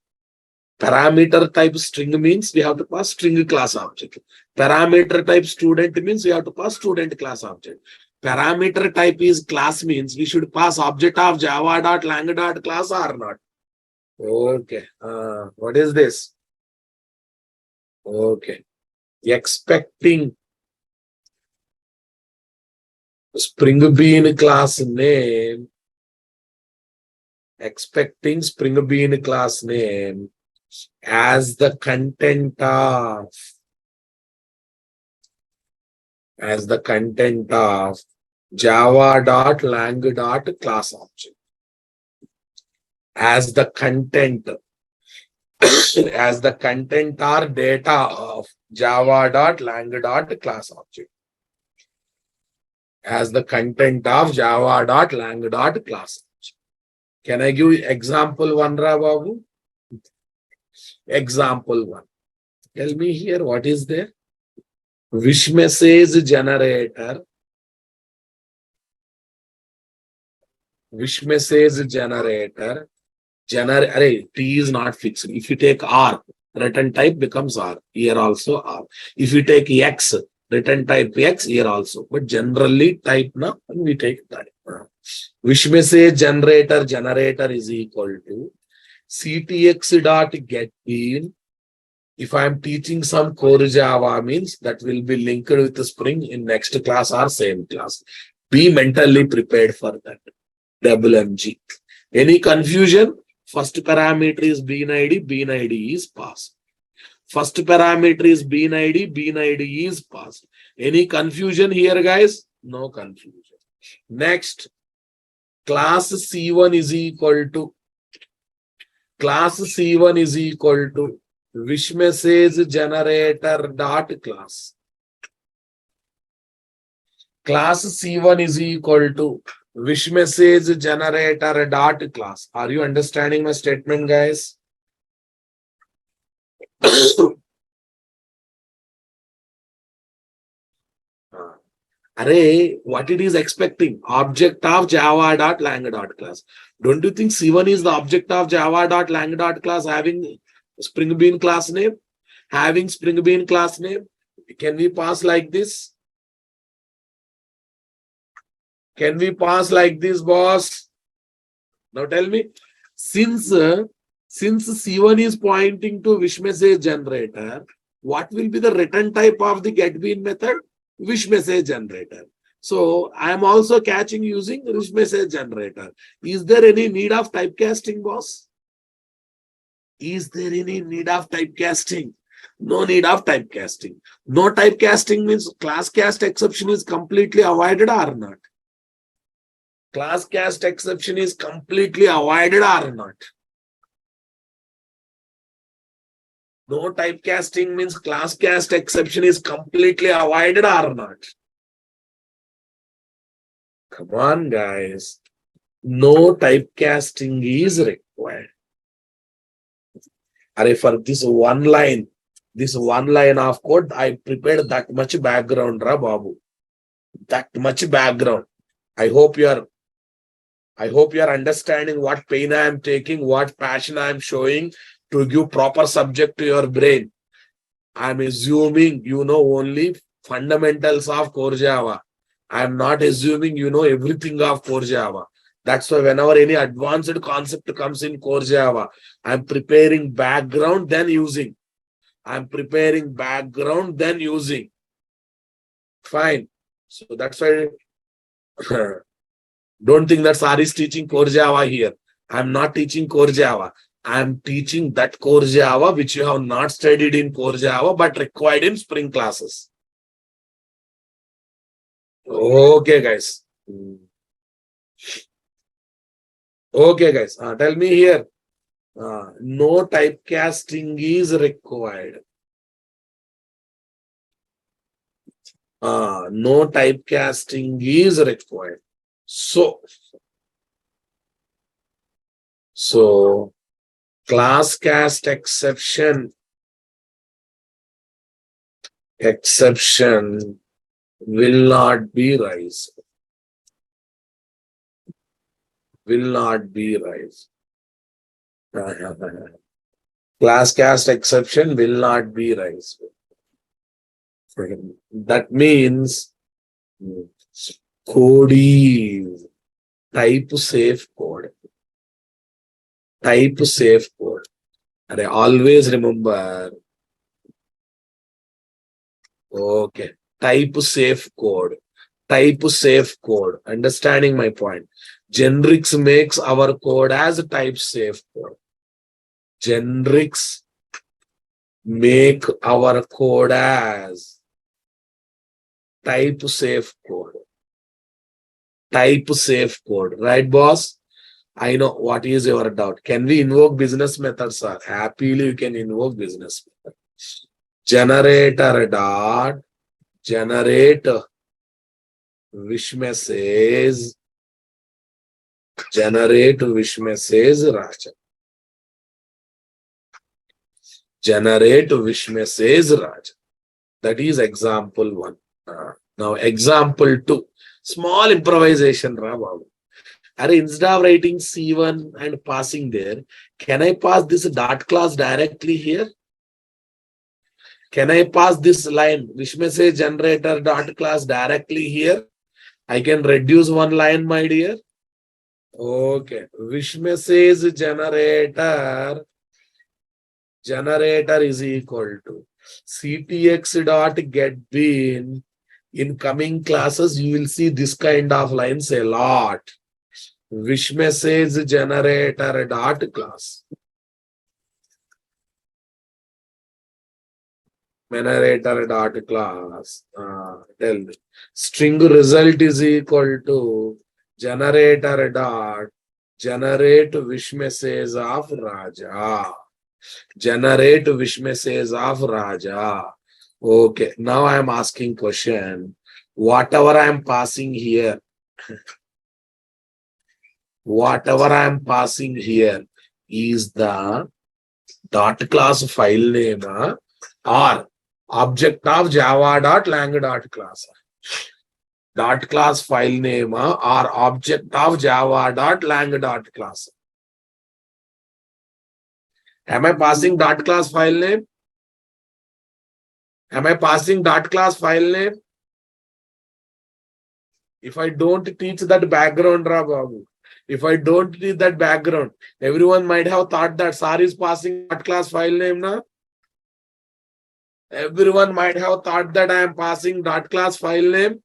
Speaker 2: Parameter type string means we have to pass string class object. Parameter type student means we have to pass student class object. Parameter type is class means we should pass object of java.lang.class or not. Okay. What is this? Okay. Expecting Spring Bean class name. Expecting Spring Bean class name as the content of java.lang.class object. As the content as the content or data of java.lang.class object. As the content of java.lang.class object. Can I give you example one, Ra Babu? Example one. Tell me here what is there? Wish message generator. Wish message generator. T is not fixed. If you take R, return type becomes R. Here also R. If you take X, return type X, here also. But generally type na, we take type. Wish message generator is equal to ctx.getBean. If I am teaching some core Java means that will be linked with the Spring in next class or same class. Be mentally prepared for that. WMG. Any confusion? First parameter is bean ID is passed. First parameter is bean ID is passed. Any confusion here, guys? No confusion. Next, class C1 is equal to wish message generator dot class. Class C1 is equal to wish message generator dot class. Are you understanding my statement, guys? Array, what it is expecting? Object of java.lang.class. Don't you think C1 is the object of java.lang.class having Spring Bean class name? Having Spring Bean class name? Can we pass like this? Can we pass like this, boss? Now tell me, since Since C1 is pointing to wish message generator, what will be the return type of the getBean method? Wish message generator. So I am also catching using wish message generator. Is there any need of typecasting, boss? Is there any need of typecasting? No need of typecasting. No typecasting means class cast exception is completely avoided or not? Class cast exception is completely avoided or not? No typecasting means class cast exception is completely avoided or not? Come on, guys. No typecasting is required. For this one line of code, I prepared that much background, Ra Babu. That much background. I hope you are understanding what pain I am taking, what passion I am showing to give proper subject to your brain. I am assuming you know only fundamentals of core Java. I am not assuming you know everything of core Java. That's why whenever any advanced concept comes in core Java, I'm preparing background, then using. I'm preparing background, then using. Fine. So that's why don't think that Sari is teaching core Java here. I'm not teaching core Java. I'm teaching that core Java which you have not studied in core Java but required in Spring classes. Okay, guys. Okay, guys. Tell me here. No typecasting is required. No typecasting is required. So class cast exception will not be raised. Will not be raised. Class cast exception will not be raised. That means code is type safe code. Type safe code. And I always remember. Okay. Type safe code. Type safe code. Understanding my point. Generics makes our code as type safe code. Generics make our code as type safe code. Type safe code. Right, boss? I know what is your doubt. Can we invoke business methods, sir? Happily, you can invoke business method. Generator dot generate wish message. Generate wish message, Raja. Generate wish message, Raja. That is example 1. Now, example 2. Small improvisation, Babu. Instead of writing C1 and passing there, can I pass this dot class directly here? Can I pass this line, wish message generator dot class directly here? I can reduce one line, my dear. Okay. Wish message generator is equal to ctx dot getBean. In coming classes, you will see this kind of lines a lot. Wish message generator dot class. Generator dot class. Tell me. String result is equal to generator dot generate wish message of Raja. Generate wish message of Raja. Okay. Now I am asking question. Whatever I am passing here. Whatever I am passing here is the dot class file name or object of java.lang dot class. Dot class file name or object of java.lang dot class. Am I passing dot class file name? Am I passing dot class file name? If I don't teach that background, Babu, If I don't need that background, everyone might have thought that sir is passing dot class file name now. Everyone might have thought that I am passing dot class file name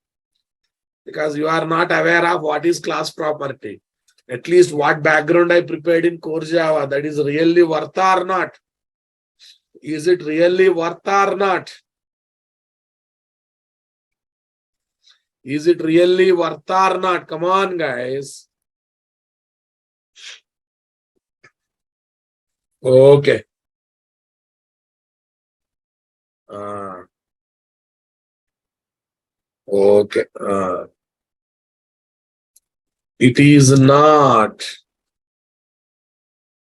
Speaker 2: because you are not aware of what is class property. At least what background I prepared in core Java, that is really worth or not. Is it really worth or not? Is it really worth or not? Come on, guys. Okay. Okay. It is not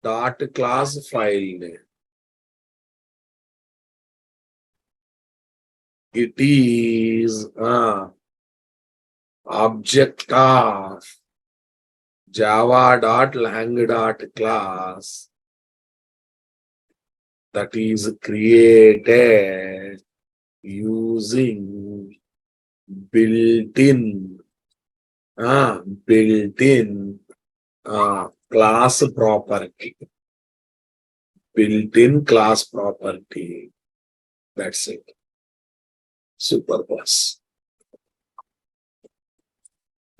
Speaker 2: dot class file name. It is object of java.lang.class that is created using built-in class property. Built-in class property. That's it. Super boss.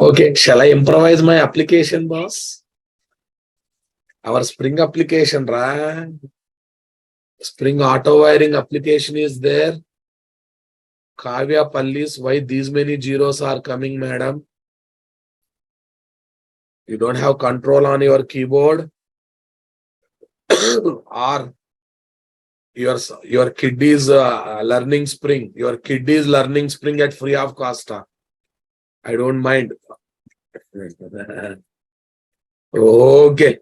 Speaker 2: Okay, shall I improvise my application, boss? Our Spring application, right? Spring auto wiring application is there. Kavya Pallis, why these many zeros are coming, madam? You don't have control on your keyboard? Or your kid is learning Spring. Your kid is learning Spring at free of cost. I don't mind. Okay.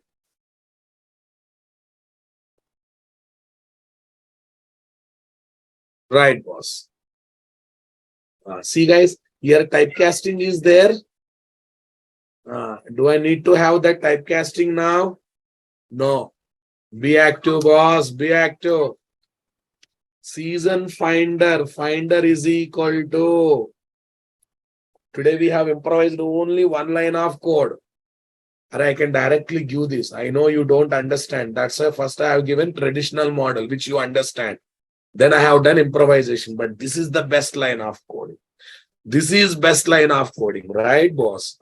Speaker 2: Right, boss. See, guys, here typecasting is there. Do I need to have that typecasting now? No. Be active, boss. Be active. Season finder. Finder is equal to. Today we have improvised only one line of code. Or I can directly give this. I know you don't understand. That's why first I have given traditional model, which you understand. Then I have done improvisation. But this is the best line of coding. This is best line of coding, right, boss?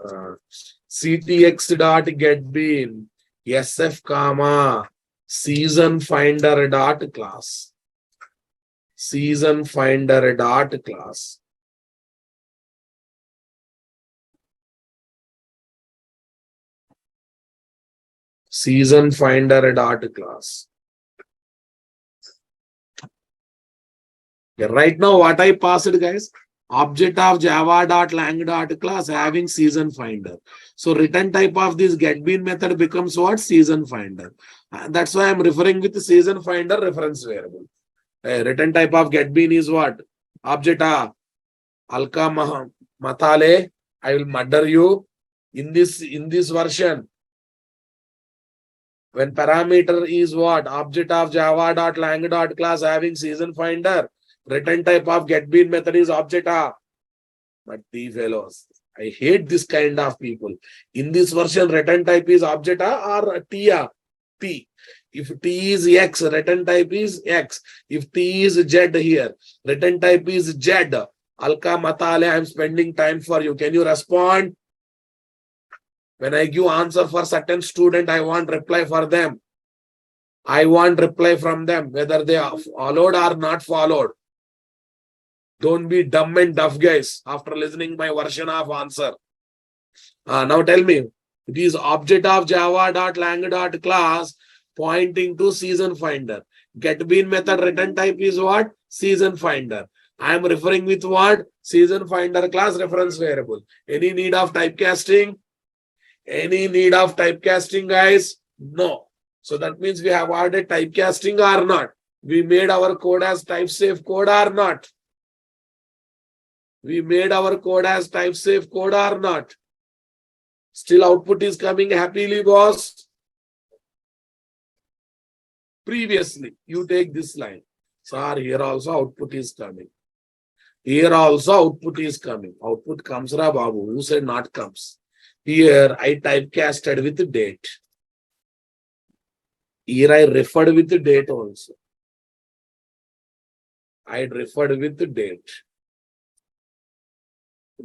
Speaker 2: CTX dot get bean SF comma season finder dot class. Season finder dot class. Season finder dot class. Okay, right now, what I passed, guys? Object of java.lang.class having season finder. So return type of this getBean method becomes what? Season finder. That's why I'm referring with the season finder reference variable. Return type of getBean is what? Object of Alka Matale. I will murder you. In this version, when parameter is what? Object of java.lang.class having season finder. Return type of getBean method is object of. But the fellows, I hate this kind of people. In this version, return type is object or T. If T is X, return type is X. If T is Z here, return type is Z. Alka Matale, I'm spending time for you. Can you respond? When I give answer for certain student, I want reply for them. I want reply from them, whether they are followed or not followed. Don't be dumb and deaf, guys, after listening my version of answer. Now tell me, it is object of java.lang.class pointing to season finder. GetBean method return type is what? Season finder. I am referring with what? Season finder class reference variable. Any need of typecasting? Any need of typecasting, guys? No. So that means we have added typecasting or not. We made our code as type safe code or not. We made our code as type safe code or not. Still output is coming happily, boss. Previously, you take this line. Sir, here also output is coming. Here also output is coming. Output comes, ra babu. Who said not comes? Here I typecasted with date. Here I referred with date also. I referred with date.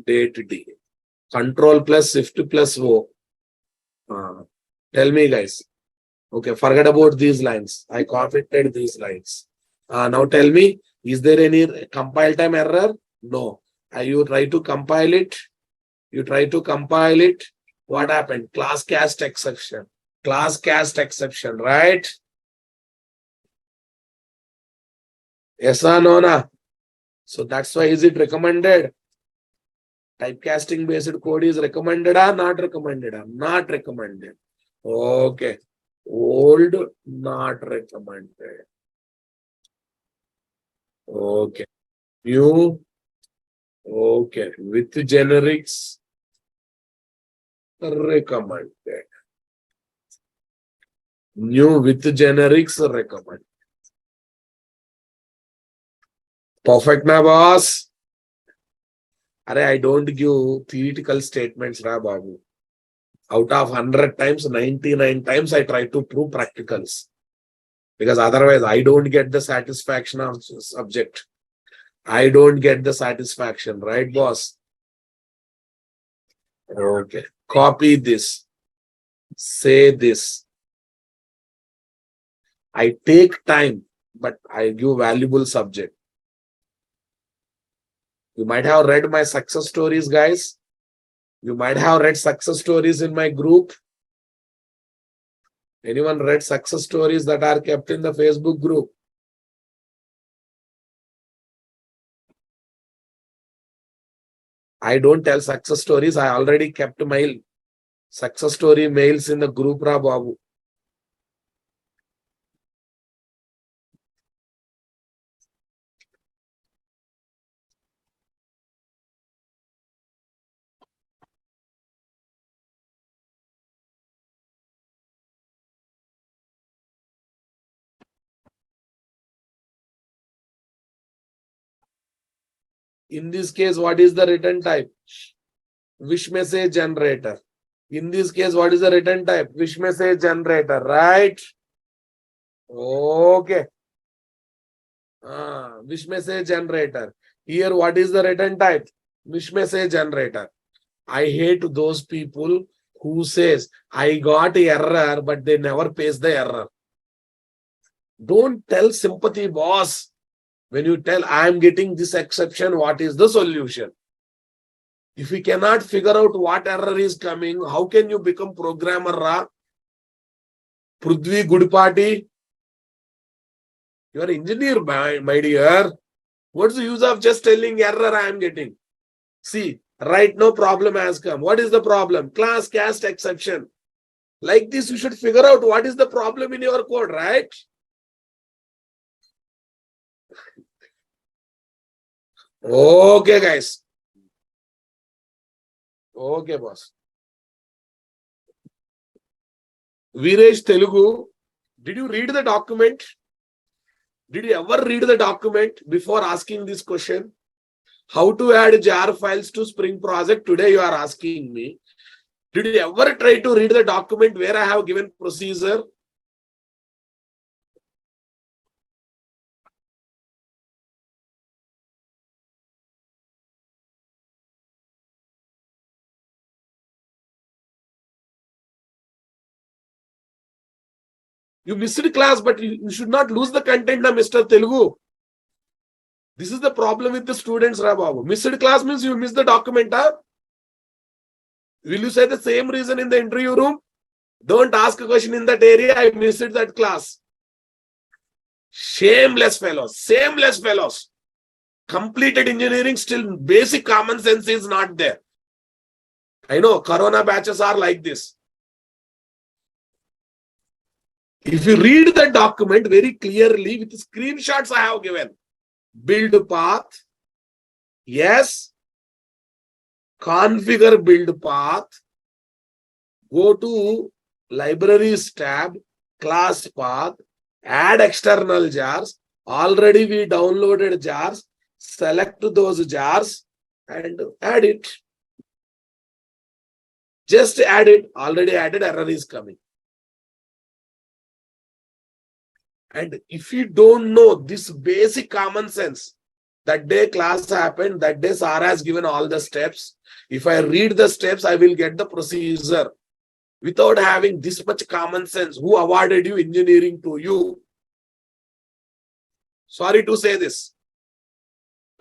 Speaker 2: Date D. Control plus shift plus O. Tell me, guys. Okay, forget about these lines. I copied these lines. Now tell me, is there any compile time error? No. You try to compile it. You try to compile it. What happened? Class cast exception. Class cast exception, right? Yes or no? Na? So that's why is it recommended? Typecasting based code is recommended or not recommended? Not recommended. Okay. Old, not recommended. Okay. New, okay. With generics, recommended. New with generics, recommended. Perfect, na boss? I don't give theoretical statements, ra babu. Out of 100 times, 99 times I try to prove practicals. Because otherwise, I don't get the satisfaction of subject. I don't get the satisfaction, right, boss? Okay. Copy this. Say this. I take time, but I give valuable subject. You might have read my success stories, guys. You might have read success stories in my group. Anyone read success stories that are kept in the Facebook group? I don't tell success stories. I already kept my success story mails in the group, ra babu. In this case, what is the return type? Wish message generator. In this case, what is the return type? Wish message generator, right? Okay. Wish message generator. Here, what is the return type? Wish message generator. I hate those people who says, I got error, but they never paste the error. Don't tell sympathy, boss. When you tell, I am getting this exception, what is the solution? If we cannot figure out what error is coming, how can you become programmer, ra? Prithvi Gudpati? You are engineer, my dear. What's the use of just telling error I am getting? See, right now problem has come. What is the problem? Class cast exception. Like this, you should figure out what is the problem in your code, right? Okay, guys. Okay, boss. Viresh Telugu, did you read the document? Did you ever read the document before asking this question? How to add jar files to Spring project? Today you are asking me. Did you ever try to read the document where I have given procedure? You missed class, but you should not lose the content, na Mr. Telugu. This is the problem with the students, Rababu. Missed class means you missed the document, huh? Will you say the same reason in the interview room? Don't ask a question in that area. I missed that class. Shameless fellows. Shameless fellows. Completed engineering, still basic common sense is not there. I know Corona batches are like this. If you read the document very clearly with screenshots I have given, build path, yes, configure build path, go to libraries tab, class path, add external jars. Already we downloaded jars, select those jars and add it. Just add it. Already added, error is coming. And if you don't know this basic common sense, that day class happened, that day Sara has given all the steps. If I read the steps, I will get the procedure. Without having this much common sense, who awarded you engineering to you? Sorry to say this.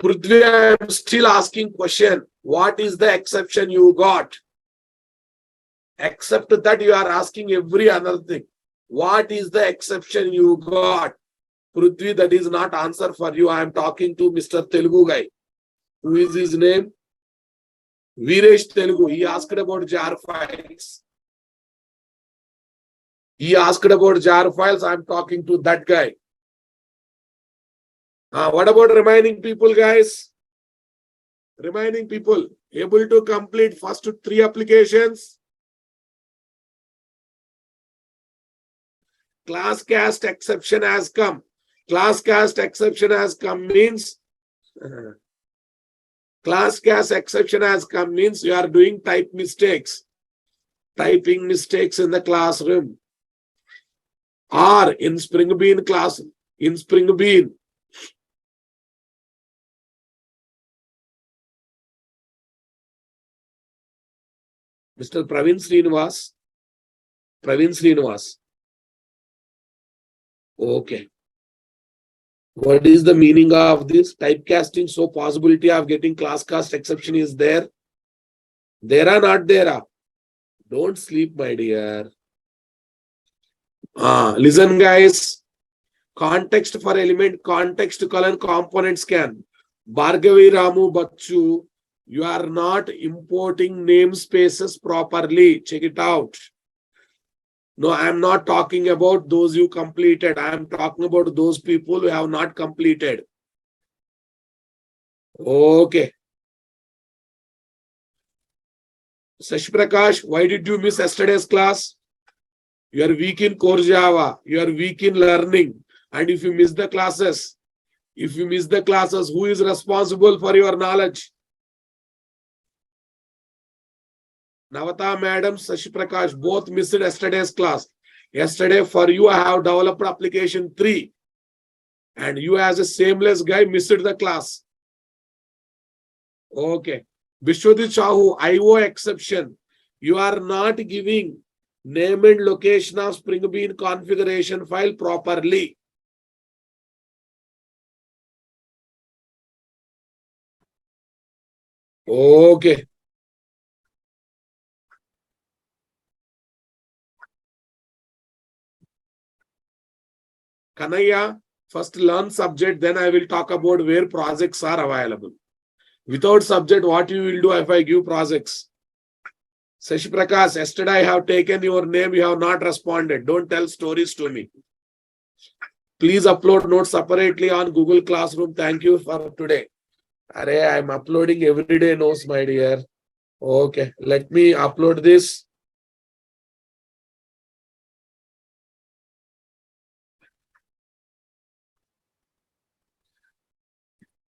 Speaker 2: Prithvi, I am still asking question. What is the exception you got? Except that you are asking every other thing. What is the exception you got? Prithvi, that is not answer for you. I am talking to Mr. Telugu guy. Who is his name? Viresh Telugu. He asked about jar files. He asked about jar files. I am talking to that guy. What about remaining people, guys? Remaining people able to complete first 3 applications. Class cast exception has come. Class cast exception has come means class cast exception has come means you are doing type mistakes. Typing mistakes in the classroom. Or in Spring Bean class. In Spring Bean. Mr. Praveen Srinivas. Praveen Srinivas. Okay. What is the meaning of this? Typecasting, so possibility of getting class cast exception is there. There are not there. Don't sleep, my dear. Listen, guys. Context for element, context colon component scan. Bhargavi Ramu Bachu, you are not importing namespaces properly. Check it out. No, I am not talking about those you completed. I am talking about those people who have not completed. Okay. Sash Prakash, why did you miss yesterday's class? You are weak in core Java. You are weak in learning. And if you miss the classes, who is responsible for your knowledge? Navata Madam, Sashi Prakash, both missed yesterday's class. Yesterday, for you, I have developed application 3. And you, as a shameless guy, missed the class. Okay. Vishwadit Chahu, IO exception. You are not giving name and location of Spring Bean configuration file properly. Okay. Kanaya, first learn subject, then I will talk about where projects are available. Without subject, what you will do if I give projects? Sashi Prakash, yesterday I have taken your name, you have not responded. Don't tell stories to me. Please upload notes separately on Google Classroom. Thank you for today. Array, I'm uploading everyday notes, my dear. Okay, let me upload this.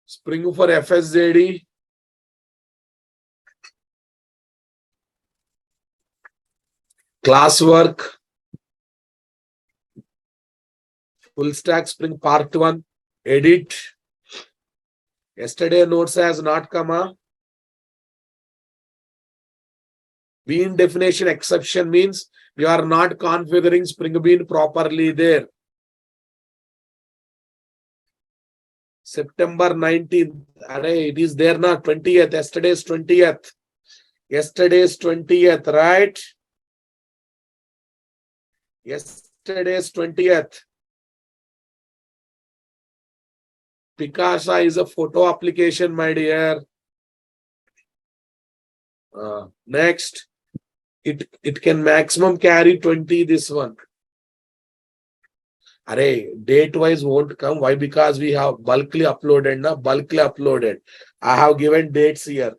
Speaker 2: Spring for FSJD. Classwork. Full stack Spring part 1. Edit. Yesterday notes has not come. Bean definition exception means you are not configuring Spring Bean properly there. September 19th. Array, it is there now, 20th. Yesterday's 20th. Yesterday's 20th, right? Yesterday's 20th. Picasa is a photo application, my dear. Next. It can maximum carry 20, this one. Array, date-wise won't come. Why? Because we have bulkly uploaded. I have given dates here.